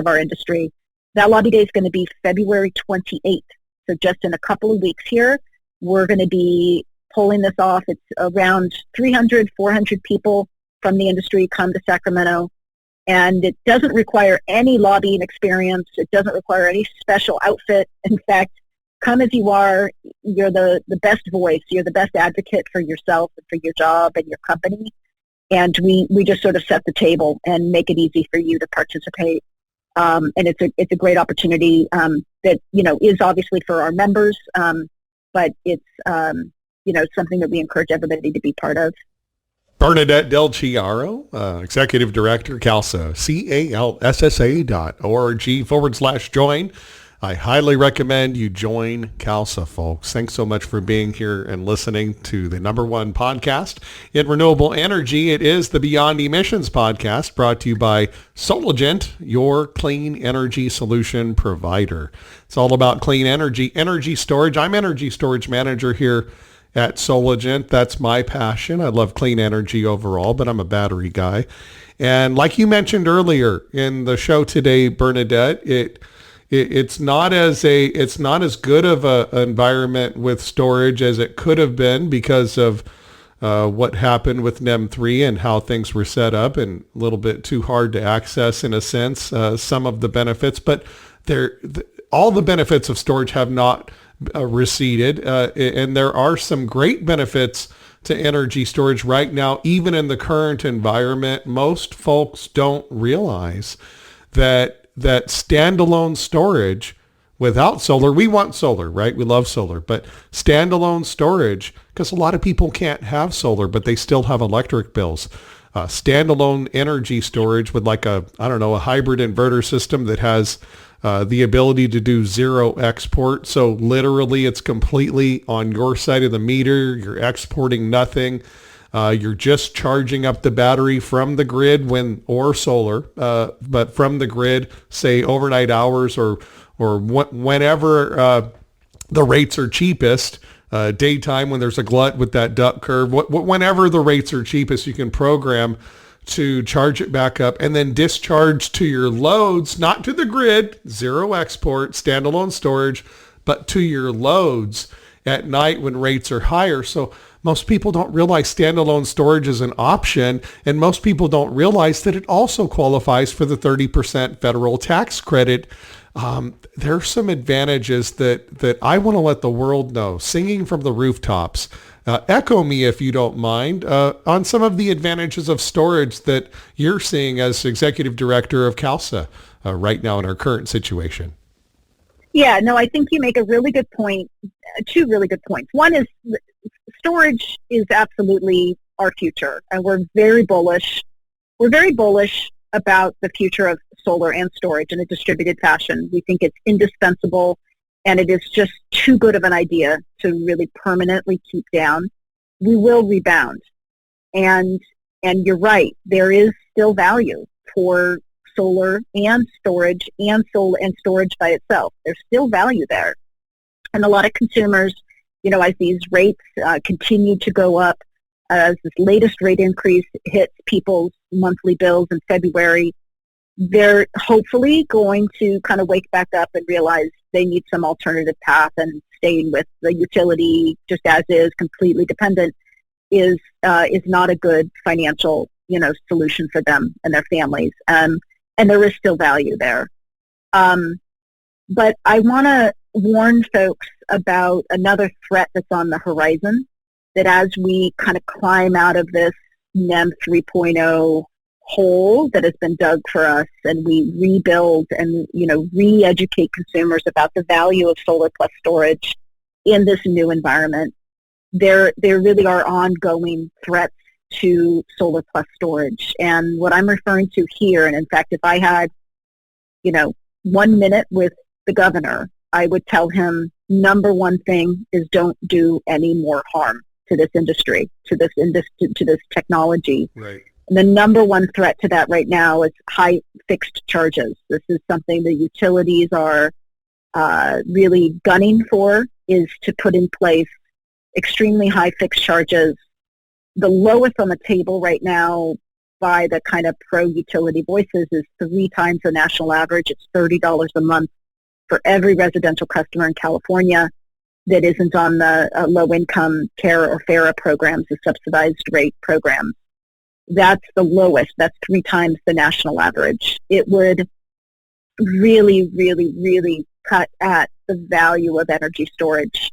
our industry. That Lobby Day is going to be February 28th. So just in a couple of weeks here, we're going to be pulling this off. It's around 300, 400 people from the industry come to Sacramento, and it doesn't require any lobbying experience. It doesn't require any special outfit. In fact, come as you are. You're the best voice. You're the best advocate for yourself and for your job and your company. And we just sort of set the table and make it easy for you to participate. And it's a great opportunity that, is obviously for our members, but it's, something that we encourage everybody to be part of. Bernadette Del Chiaro, Executive Director, CALSSA, CALSSA.org/join. I highly recommend you join CALSSA, folks. Thanks so much for being here and listening to the #1 podcast in renewable energy. It is the Beyond Emissions podcast, brought to you by Soligent, your clean energy solution provider. It's all about clean energy storage. I'm energy storage manager here at Soligent. That's my passion. I love clean energy overall, but I'm a battery guy. And like you mentioned earlier in the show today, Bernadette, it's not as good of an environment with storage as it could have been because of what happened with NEM 3 and how things were set up, and a little bit too hard to access in a sense, some of the benefits. But all the benefits of storage have not receded, and there are some great benefits to energy storage right now, even in the current environment. Most folks don't realize that standalone storage without solar, we want solar, right? We love solar, but standalone storage, because a lot of people can't have solar, but they still have electric bills. Standalone energy storage with like a hybrid inverter system that has the ability to do zero export. So literally it's completely on your side of the meter. You're exporting nothing. You're just charging up the battery from the grid or solar, but from the grid, say overnight hours or whenever the rates are cheapest, daytime when there's a glut with that duck curve, whenever the rates are cheapest, you can program to charge it back up and then discharge to your loads, not to the grid, zero export, standalone storage, but to your loads at night when rates are higher. So most people don't realize standalone storage is an option, and most people don't realize that it also qualifies for the 30% federal tax credit. There are some advantages that I want to let the world know, singing from the rooftops. Echo me, if you don't mind, on some of the advantages of storage that you're seeing as Executive Director of CALSSA right now in our current situation. Yeah, no, I think you make a really good point, two really good points. One is storage is absolutely our future, and we're very bullish. We're very bullish about the future of solar and storage in a distributed fashion. We think it's indispensable, and it is just too good of an idea to really permanently keep down. We will rebound. And you're right, there is still value for solar and storage and storage by itself. There's still value there. And a lot of consumers, as these rates continue to go up, as this latest rate increase hits people's monthly bills in February, they're hopefully going to kind of wake back up and realize they need some alternative path, and staying with the utility just as is, completely dependent, is not a good financial, solution for them and their families. And there is still value there. But I want to warn folks about another threat that's on the horizon, that as we kind of climb out of this NEM 3.0 hole that has been dug for us, and we rebuild and, re-educate consumers about the value of solar plus storage in this new environment, there really are ongoing threats to solar plus storage. And what I'm referring to here, and in fact, if I had, 1 minute with the governor, I would tell him number one thing is don't do any more harm to this industry, to this technology. Right. And the number one threat to that right now is high fixed charges. This is something the utilities are really gunning for, is to put in place extremely high fixed charges. The lowest on the table right now by the kind of pro-utility voices is 3 times the national average. It's $30 a month for every residential customer in California that isn't on the low-income CARE or FARA programs, the subsidized rate programs. That's the lowest. That's 3 times the national average. It would really, really, really cut at the value of energy storage,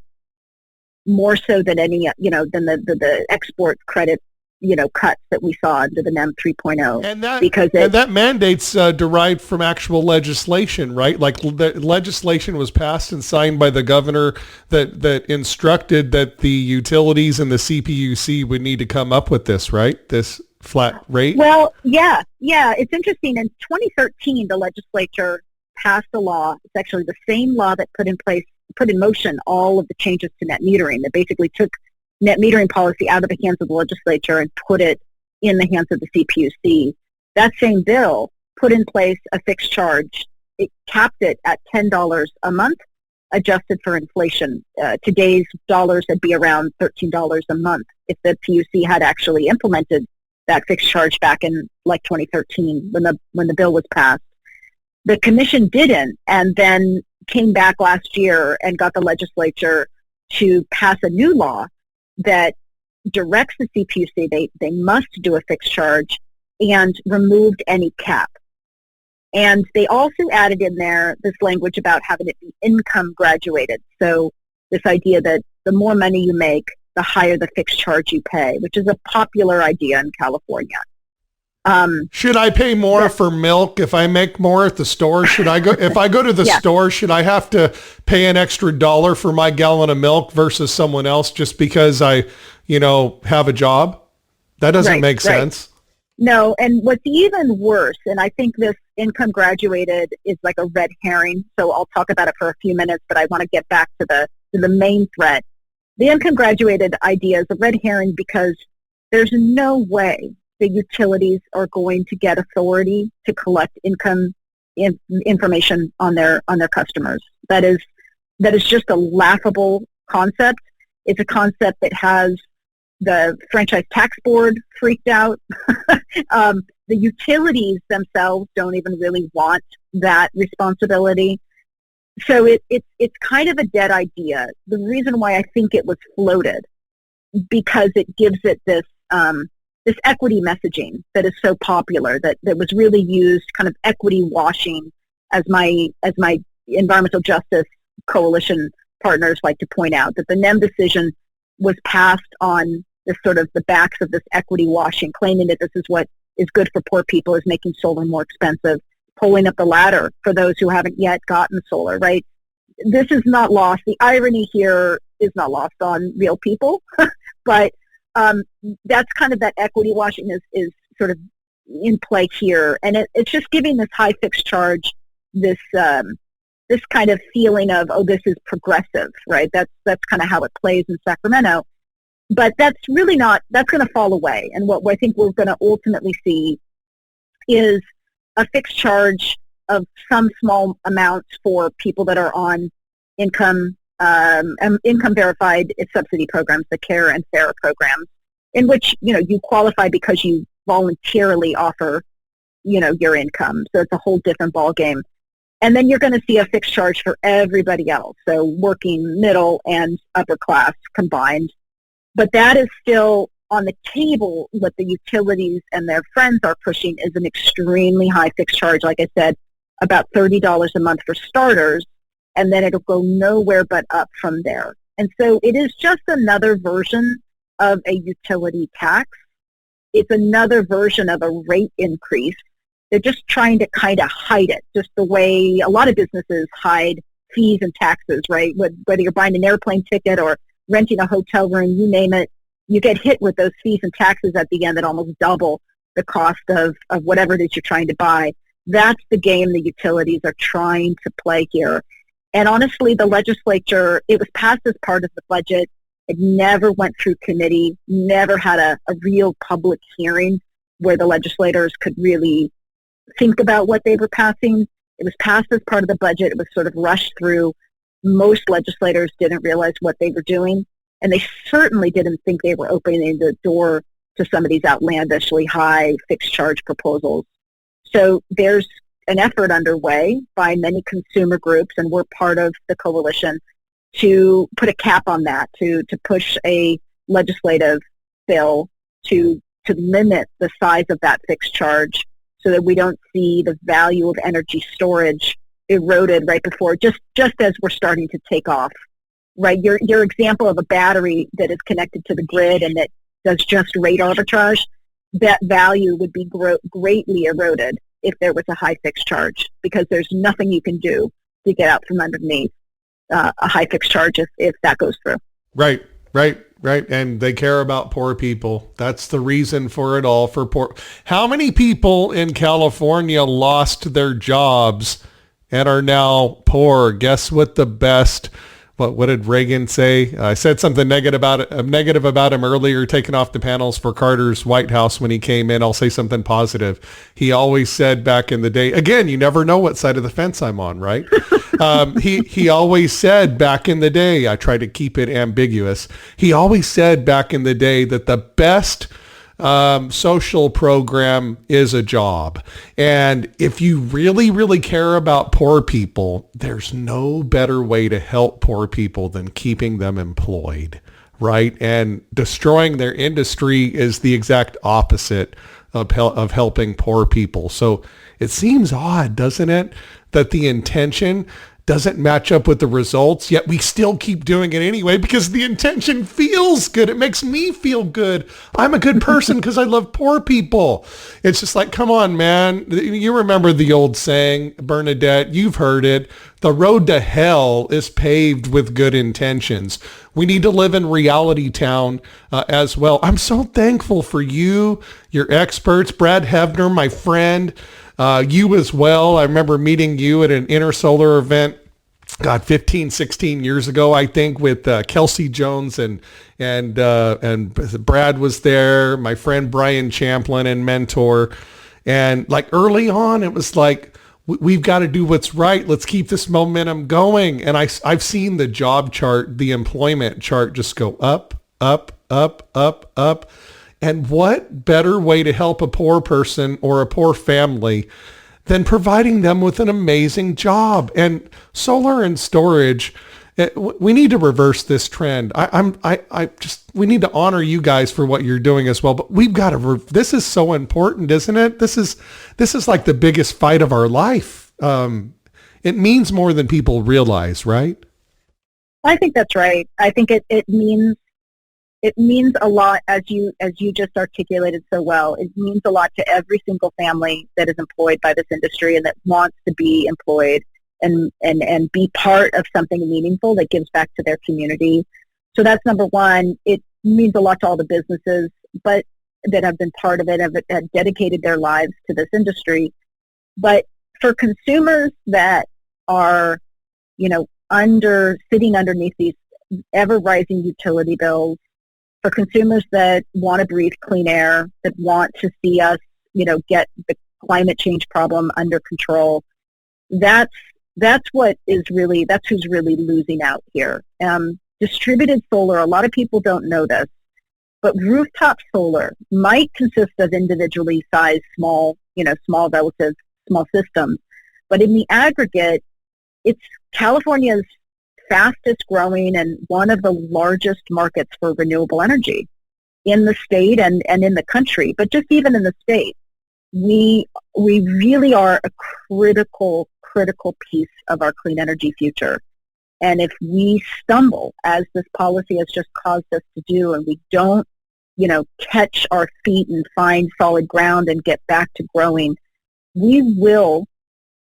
more so than any, than the export credit, cuts that we saw under the NEM 3.0. And that mandate's derived from actual legislation, right? Like the legislation was passed and signed by the governor that instructed that the utilities and the CPUC would need to come up with this, right? This flat rate? Well, yeah. It's interesting. In 2013, the legislature passed a law. It's actually the same law that put in motion all of the changes to net metering, that basically took net metering policy out of the hands of the legislature and put it in the hands of the CPUC. That same bill put in place a fixed charge. It capped it at $10 a month, adjusted for inflation. Today's dollars would be around $13 a month if the PUC had actually implemented that fixed charge back in like 2013 when the bill was passed. The commission didn't, and then came back last year and got the legislature to pass a new law that directs the CPUC, they must do a fixed charge, and removed any cap. And they also added in there this language about having it be income graduated. So this idea that the more money you make, the higher the fixed charge you pay, which is a popular idea in California. Should I pay more for milk if I make more at the store? Should I go, if I go to the store, should I have to pay an extra $1 for my gallon of milk versus someone else just because I, have a job? That doesn't make sense. No. And what's even worse, and I think this income graduated is like a red herring. So I'll talk about it for a few minutes, but I want to get back to the main threat. The income graduated idea is a red herring because there's no way the utilities are going to get authority to collect income information on their customers. That is just a laughable concept. It's a concept that has the Franchise Tax Board freaked out. The utilities themselves don't even really want that responsibility. So it's kind of a dead idea. The reason why I think it was floated, because it gives it this equity messaging that is so popular, that was really used, kind of equity washing, as my environmental justice coalition partners like to point out, that the NEM decision was passed on this sort of the backs of this equity washing, claiming that this is what is good for poor people, is making solar more expensive, pulling up the ladder for those who haven't yet gotten solar, right? This is not lost. The irony here is not lost on real people, but that's kind of that equity washing is sort of in play here. And it's just giving this high fixed charge this kind of feeling of, oh, this is progressive, right? That's kind of how it plays in Sacramento. But that's really not, that's going to fall away. And what I think we're going to ultimately see is a fixed charge of some small amounts for people that are on income verified subsidy programs, the CARE and FARA programs, in which, you qualify because you voluntarily offer, your income. So it's a whole different ballgame. And then you're going to see a fixed charge for everybody else. So working, middle, and upper class combined. But that is still on the table. What the utilities and their friends are pushing is an extremely high fixed charge. Like I said, about $30 a month for starters, and then it'll go nowhere but up from there. And so it is just another version of a utility tax. It's another version of a rate increase. They're just trying to kind of hide it, just the way a lot of businesses hide fees and taxes, right? Whether you're buying an airplane ticket or renting a hotel room, you name it, you get hit with those fees and taxes at the end that almost double the cost of whatever it is you're trying to buy. That's the game the utilities are trying to play here. And honestly, the legislature, it was passed as part of the budget. It never went through committee, never had a real public hearing where the legislators could really think about what they were passing. It was passed as part of the budget. It was sort of rushed through. Most legislators didn't realize what they were doing, and they certainly didn't think they were opening the door to some of these outlandishly high fixed charge proposals. So there's an effort underway by many consumer groups, and we're part of the coalition, to put a cap on that, to push a legislative bill to limit the size of that fixed charge so that we don't see the value of energy storage eroded right before, just as we're starting to take off. Right, your example of a battery that is connected to the grid and that does just rate arbitrage, that value would be greatly eroded if there was a high fixed charge, because there's nothing you can do to get out from underneath a high fixed charge if that goes through. Right. And they care about poor people. That's the reason for it all, for poor. How many people in California lost their jobs and are now poor? Guess what the best... What did Reagan say? I said something negative about him earlier, taking off the panels for Carter's White House when he came in. I'll say something positive. He always said back in the day, again, you never know what side of the fence I'm on, right? He always said back in the day, I try to keep it ambiguous. He always said back in the day that the best social program is a job. And if you really, really care about poor people, there's no better way to help poor people than keeping them employed, right? And destroying their industry is the exact opposite of helping poor people. So it seems odd, doesn't it, that the intention doesn't match up with the results, yet we still keep doing it anyway because the intention feels good. It makes me feel good. I'm a good person because I love poor people. It's just like, come on, man. You remember the old saying, Bernadette, you've heard it. The road to hell is paved with good intentions. We need to live in reality town as well. I'm so thankful for you, your experts, Brad Hebner, my friend, you as well. I remember meeting you at an Intersolar event, 15, 16 years ago, I think, with Kelsey Jones and Brad was there, my friend Brian Champlin and mentor. And like early on, it was like, we've got to do what's right. Let's keep this momentum going. And I've seen the job chart, the employment chart just go up, up, up, up, up. And what better way to help a poor person or a poor family than providing them with an amazing job? And solar and storage, we need to reverse this trend. We need to honor you guys for what you're doing as well. But we've got to. This is so important, isn't it? This is like the biggest fight of our life. It means more than people realize, right? I think that's right. I think it means a lot, as you just articulated so well. It means a lot to every single family that is employed by this industry and that wants to be employed and be part of something meaningful that gives back to their community. So that's number one. It means a lot to all the businesses but that have been part of it, have dedicated their lives to this industry. But for consumers that are, sitting underneath these ever-rising utility bills, for consumers that want to breathe clean air, that want to see us, get the climate change problem under control, that's who's really losing out here. Distributed solar, a lot of people don't know this, but rooftop solar might consist of individually sized small relative, small systems. But in the aggregate, it's California's fastest growing and one of the largest markets for renewable energy in the state and in the country. But just even in the state, we really are a critical piece of our clean energy future. And if we stumble, as this policy has just caused us to do, and we don't, catch our feet and find solid ground and get back to growing, we will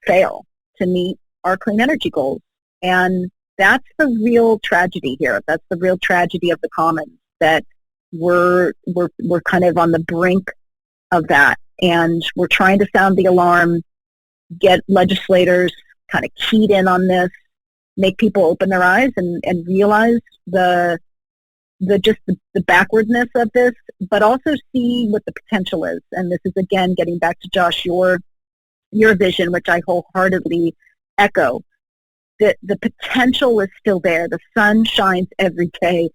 fail to meet our clean energy goals. And that's the real tragedy here. That's the real tragedy of the commons, that we're kind of on the brink of that. And we're trying to sound the alarm, get legislators kind of keyed in on this, make people open their eyes and realize the backwardness of this, but also see what the potential is. And this is, again, getting back to Josh, your vision, which I wholeheartedly echo. The potential is still there. The sun shines every day.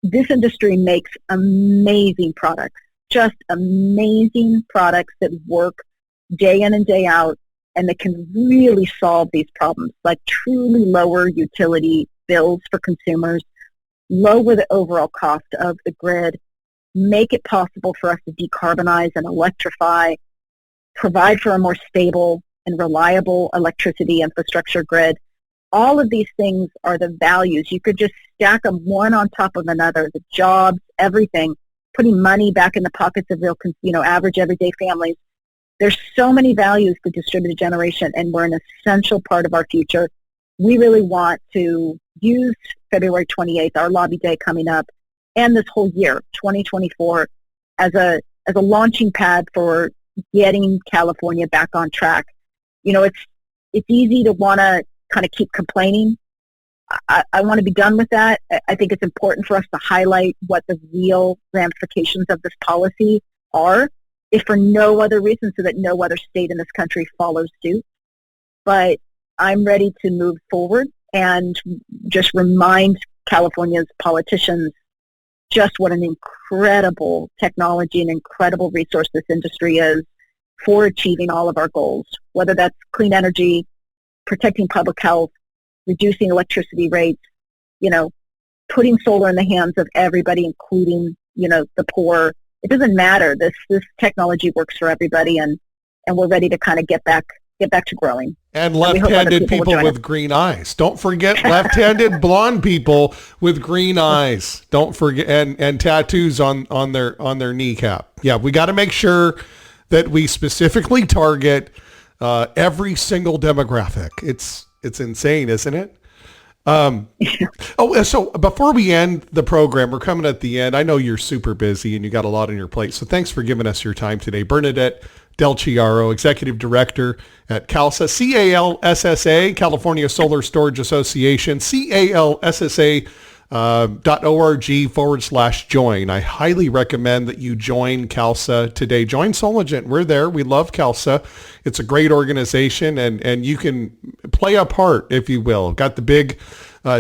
This industry makes amazing products, just amazing products that work day in and day out, and that can really solve these problems, like truly lower utility bills for consumers, lower the overall cost of the grid, make it possible for us to decarbonize and electrify, provide for a more stable and reliable electricity infrastructure grid. All of these things are the values. You could just stack them one on top of another, the jobs, everything, putting money back in the pockets of real, average everyday families. There's so many values to distributed generation, and we're an essential part of our future. We really want to use February 28th, our lobby day coming up, and this whole year, 2024, as a launching pad for getting California back on track. It's easy to want to kind of keep complaining. I want to be done with that. I think it's important for us to highlight what the real ramifications of this policy are, if for no other reason, so that no other state in this country follows suit. But I'm ready to move forward and just remind California's politicians just what an incredible technology and incredible resource this industry is for achieving all of our goals, whether that's clean energy, protecting public health, reducing electricity rates, putting solar in the hands of everybody, including, the poor. It doesn't matter. This technology works for everybody, and we're ready to kind of get back to growing. And left-handed people with green eyes. Don't forget left-handed blonde people with green eyes. Don't forget, and tattoos on their kneecap. Yeah, we got to make sure that we specifically target every single demographic. It's insane, isn't it? So before we end the program, we're coming at the end. I know you're super busy and you got a lot on your plate, so thanks for giving us your time today. Bernadette Del Chiaro, Executive Director at CALSSA, CALSSA, California Solar Storage Association, calssa.org/join. I highly recommend that you join CALSSA today. Join Soligent. We're there. We love CALSSA. It's a great organization, and you can play a part, if you will. Got the big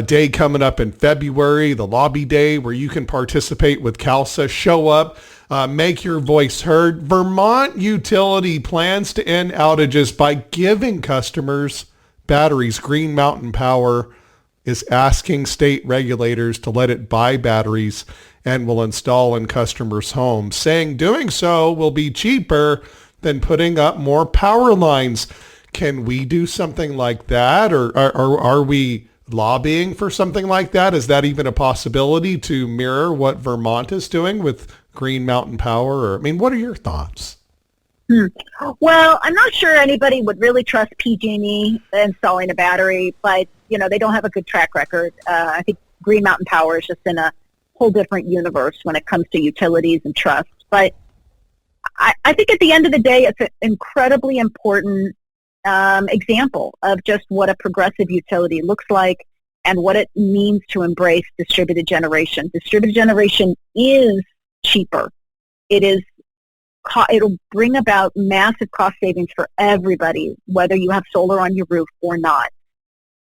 day coming up in February, the lobby day, where you can participate with CALSSA. Show up. Make your voice heard. Vermont Utility plans to end outages by giving customers batteries. Green Mountain Power is asking state regulators to let it buy batteries and will install in customers' homes, saying doing so will be cheaper than putting up more power lines. Can we do something like that? Or are we lobbying for something like that? Is that even a possibility to mirror what Vermont is doing with Green Mountain Power? What are your thoughts? Well, I'm not sure anybody would really trust PG&E installing a battery, but, they don't have a good track record. I think Green Mountain Power is just in a whole different universe when it comes to utilities and trust. But I think at the end of the day, it's an incredibly important example of just what a progressive utility looks like and what it means to embrace distributed generation. Distributed generation is cheaper. It'll bring about massive cost savings for everybody, whether you have solar on your roof or not.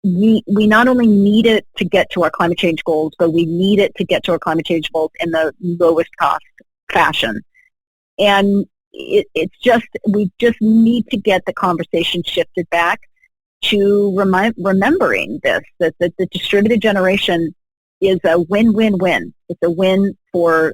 We not only need it to get to our climate change goals, but we need it to get to our climate change goals in the lowest cost fashion. And we just need to get the conversation shifted back to remembering this, that the distributed generation is a win-win-win. It's a win for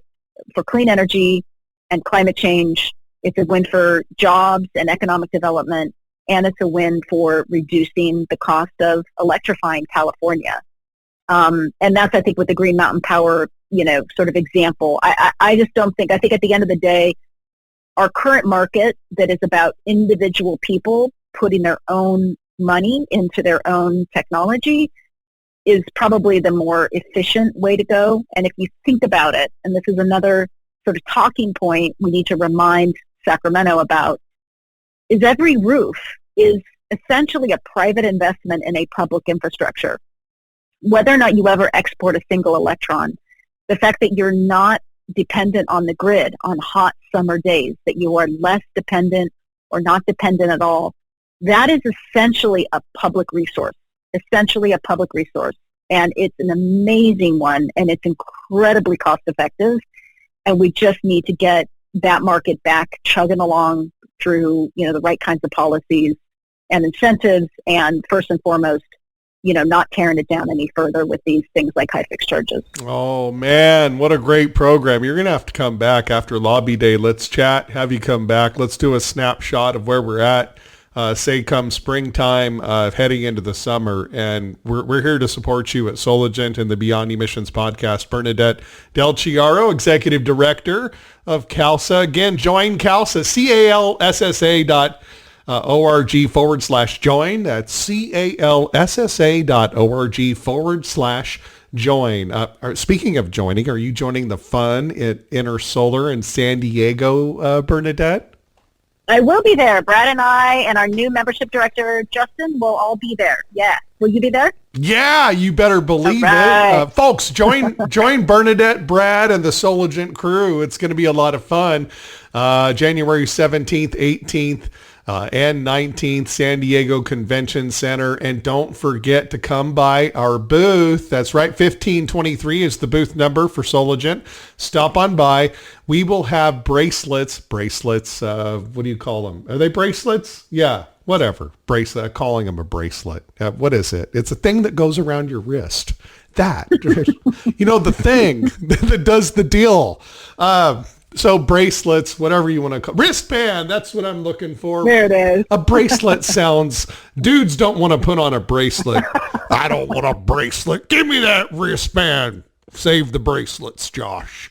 clean energy and climate change. It's a win for jobs and economic development, and it's a win for reducing the cost of electrifying California. And that's, I think, with the Green Mountain Power, sort of example. I just don't think, I think at the end of the day, our current market that is about individual people putting their own money into their own technology is probably the more efficient way to go. And if you think about it, and this is another sort of talking point we need to remind Sacramento about, is every roof is essentially a private investment in a public infrastructure. Whether or not you ever export a single electron, the fact that you're not dependent on the grid on hot summer days, that you are less dependent or not dependent at all, that is essentially a public resource, And it's an amazing one, and it's incredibly cost effective. And we just need to get that market back chugging along through, the right kinds of policies and incentives, and first and foremost, not tearing it down any further with these things like high fixed charges. Oh, man, what a great program. You're going to have to come back after Lobby Day. Let's chat, have you come back. Let's do a snapshot of where we're at, say come springtime, heading into the summer. And we're here to support you at Soligent and the Beyond Emissions podcast. Bernadette Del Chiaro, Executive Director of CALSSA. Again, join CALSSA, CALSSA.org/join. That's CALSSA.org/join. Speaking of joining, are you joining the fun at Inner Solar in San Diego, Bernadette? I will be there. Brad and I and our new membership director, Justin, will all be there. Yeah. Will you be there? Yeah, you better believe it. Folks, join Bernadette, Brad, and the Soligent crew. It's going to be a lot of fun. January 17th, 18th, and 19th, San Diego Convention Center. And don't forget to come by our booth. That's right, 1523 is the booth number for Soligent. Stop on by. We will have bracelets, what do you call them? Are they bracelets? Yeah, whatever. Bracelet, calling them a bracelet. What is it? It's a thing that goes around your wrist. That, the thing that does the deal. So bracelets, whatever you want to call wristband. That's what I'm looking for. There it is. A bracelet sounds, dudes don't want to put on a bracelet. I don't want a bracelet. Give me that wristband. Save the bracelets, Josh.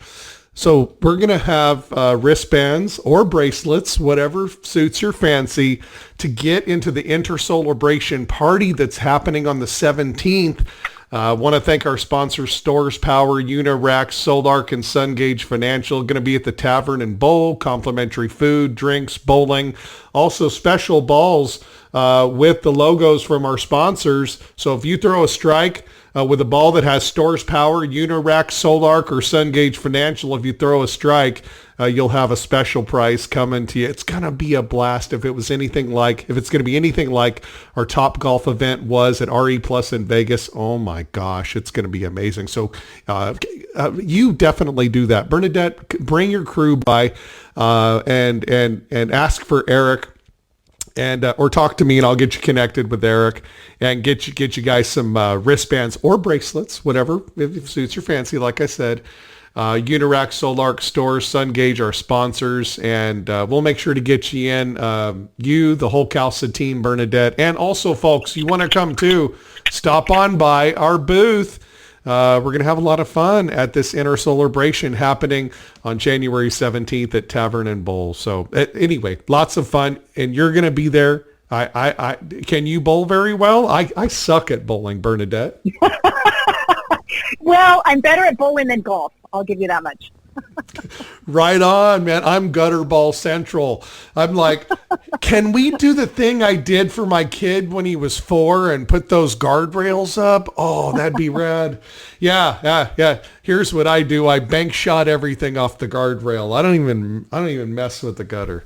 So we're going to have wristbands or bracelets, whatever suits your fancy, to get into the Intersolabration party that's happening on the 17th. I want to thank our sponsors, Stores Power, Unirac, Solark, and SunGage Financial. Going to be at the Tavern and Bowl, complimentary food, drinks, bowling. Also special balls with the logos from our sponsors. So if you throw a strike with a ball that has Stores Power, Unirac, Solark, or SunGage Financial, if you throw a strike, you'll have a special price coming to you. It's going to be a blast if it's going to be anything like our Top Golf event was at RE Plus in Vegas. Oh my gosh, it's going to be amazing. So you definitely do that. Bernadette, bring your crew by and ask for Eric. And or talk to me, and I'll get you connected with Eric and get you guys some wristbands or bracelets, whatever if it suits your fancy. Like I said, Unirac, Solark, Stores, SunGage, our sponsors, and we'll make sure to get you in. You, the whole CALSSA team, Bernadette, and also, folks, you want to come too? Stop on by our booth. We're going to have a lot of fun at this Intersolabration happening on January 17th at Tavern and Bowl. So anyway, lots of fun, and you're going to be there. I can you bowl very well? I suck at bowling, Bernadette. Well, I'm better at bowling than golf. I'll give you that much. Right on, man. I'm gutter ball central. I'm like, can we do the thing I did for my kid when he was 4 and put those guardrails up? Oh, that'd be rad. Yeah. Here's what I do. I bank shot everything off the guardrail. I don't even mess with the gutter.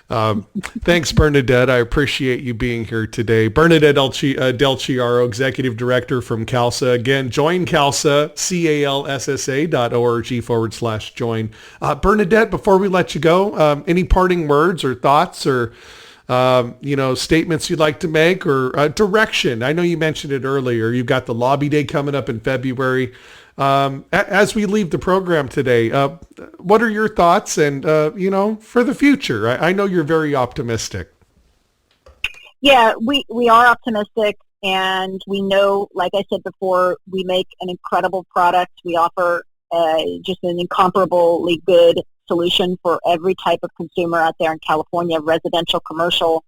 Thanks, Bernadette. I appreciate you being here today. Bernadette Del Chiaro, Executive Director from CALSSA. Again, join CALSSA, CALSSA.org/join. Bernadette, before we let you go, any parting words or thoughts or, statements you'd like to make or direction? I know you mentioned it earlier. You've got the Lobby Day coming up in February. As we leave the program today, what are your thoughts and, for the future? I know you're very optimistic. Yeah, we are optimistic, and we know, like I said before, we make an incredible product. We offer just an incomparably good solution for every type of consumer out there in California, residential, commercial,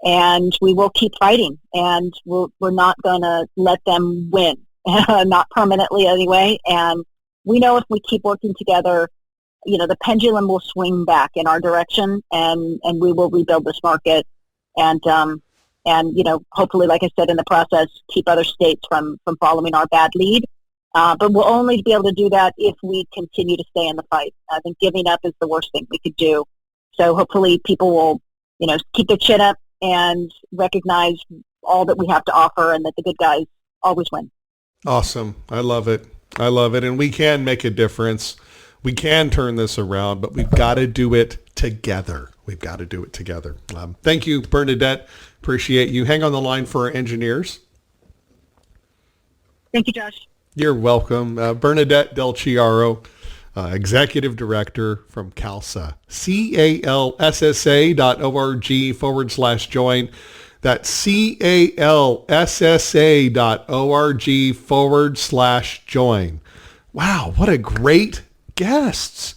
and we will keep fighting, and we're not going to let them win. Not permanently anyway. And we know if we keep working together, the pendulum will swing back in our direction, and we will rebuild this market. And and, hopefully, like I said, in the process, keep other states from following our bad lead. But we'll only be able to do that if we continue to stay in the fight. I think giving up is the worst thing we could do. So hopefully people will, keep their chin up and recognize all that we have to offer, and that the good guys always win. Awesome. I love it. I love it. And we can make a difference. We can turn this around, but we've got to do it together. We've got to do it together. Thank you, Bernadette. Appreciate you. Hang on the line for our engineers. Thank you, Josh. You're welcome. Bernadette Del Chiaro, Executive Director from CALSSA, calssa.org/join. That's calssa.org/join. Wow, what a great guests.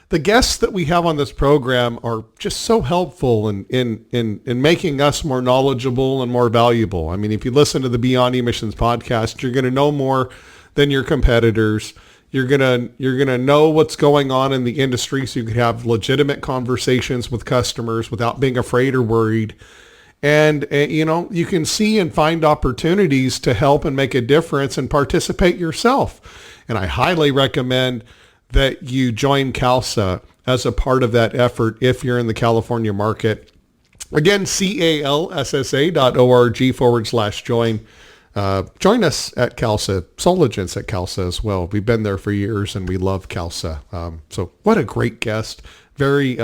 The guests that we have on this program are just so helpful in making us more knowledgeable and more valuable. I mean, if you listen to the Beyond Emissions podcast, you're going to know more than your competitors. You're gonna know what's going on in the industry, so you can have legitimate conversations with customers without being afraid or worried. And you can see and find opportunities to help and make a difference and participate yourself. And I highly recommend that you join CALSSA as a part of that effort if you're in the California market. Again, calssa.org/join. Join us at CALSSA. Soligent's at CALSSA as well. We've been there for years and we love CALSSA. So what a great guest. Very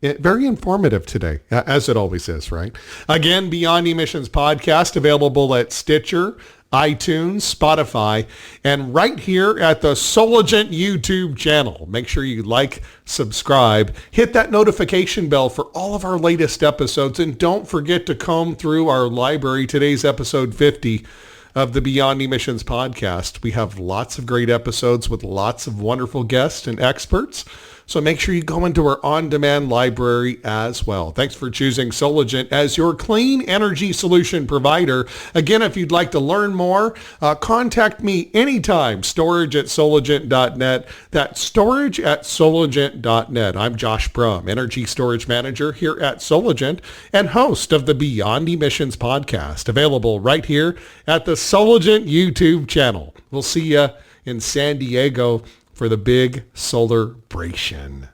informative today, as it always is, right? Again, Beyond Emissions podcast available at Stitcher, iTunes, Spotify, and right here at the Soligent YouTube channel. Make sure you like, subscribe, hit that notification bell for all of our latest episodes, and don't forget to comb through our library. Today's episode 50 of the Beyond Emissions podcast. We have lots of great episodes with lots of wonderful guests and experts. So make sure you go into our on-demand library as well. Thanks for choosing Soligent as your clean energy solution provider. Again, if you'd like to learn more, contact me anytime, storage@soligent.net. That's storage@soligent.net. I'm Josh Brum, Energy Storage Manager here at Soligent and host of the Beyond Emissions podcast, available right here at the Soligent YouTube channel. We'll see you in San Diego for the big solar-bration.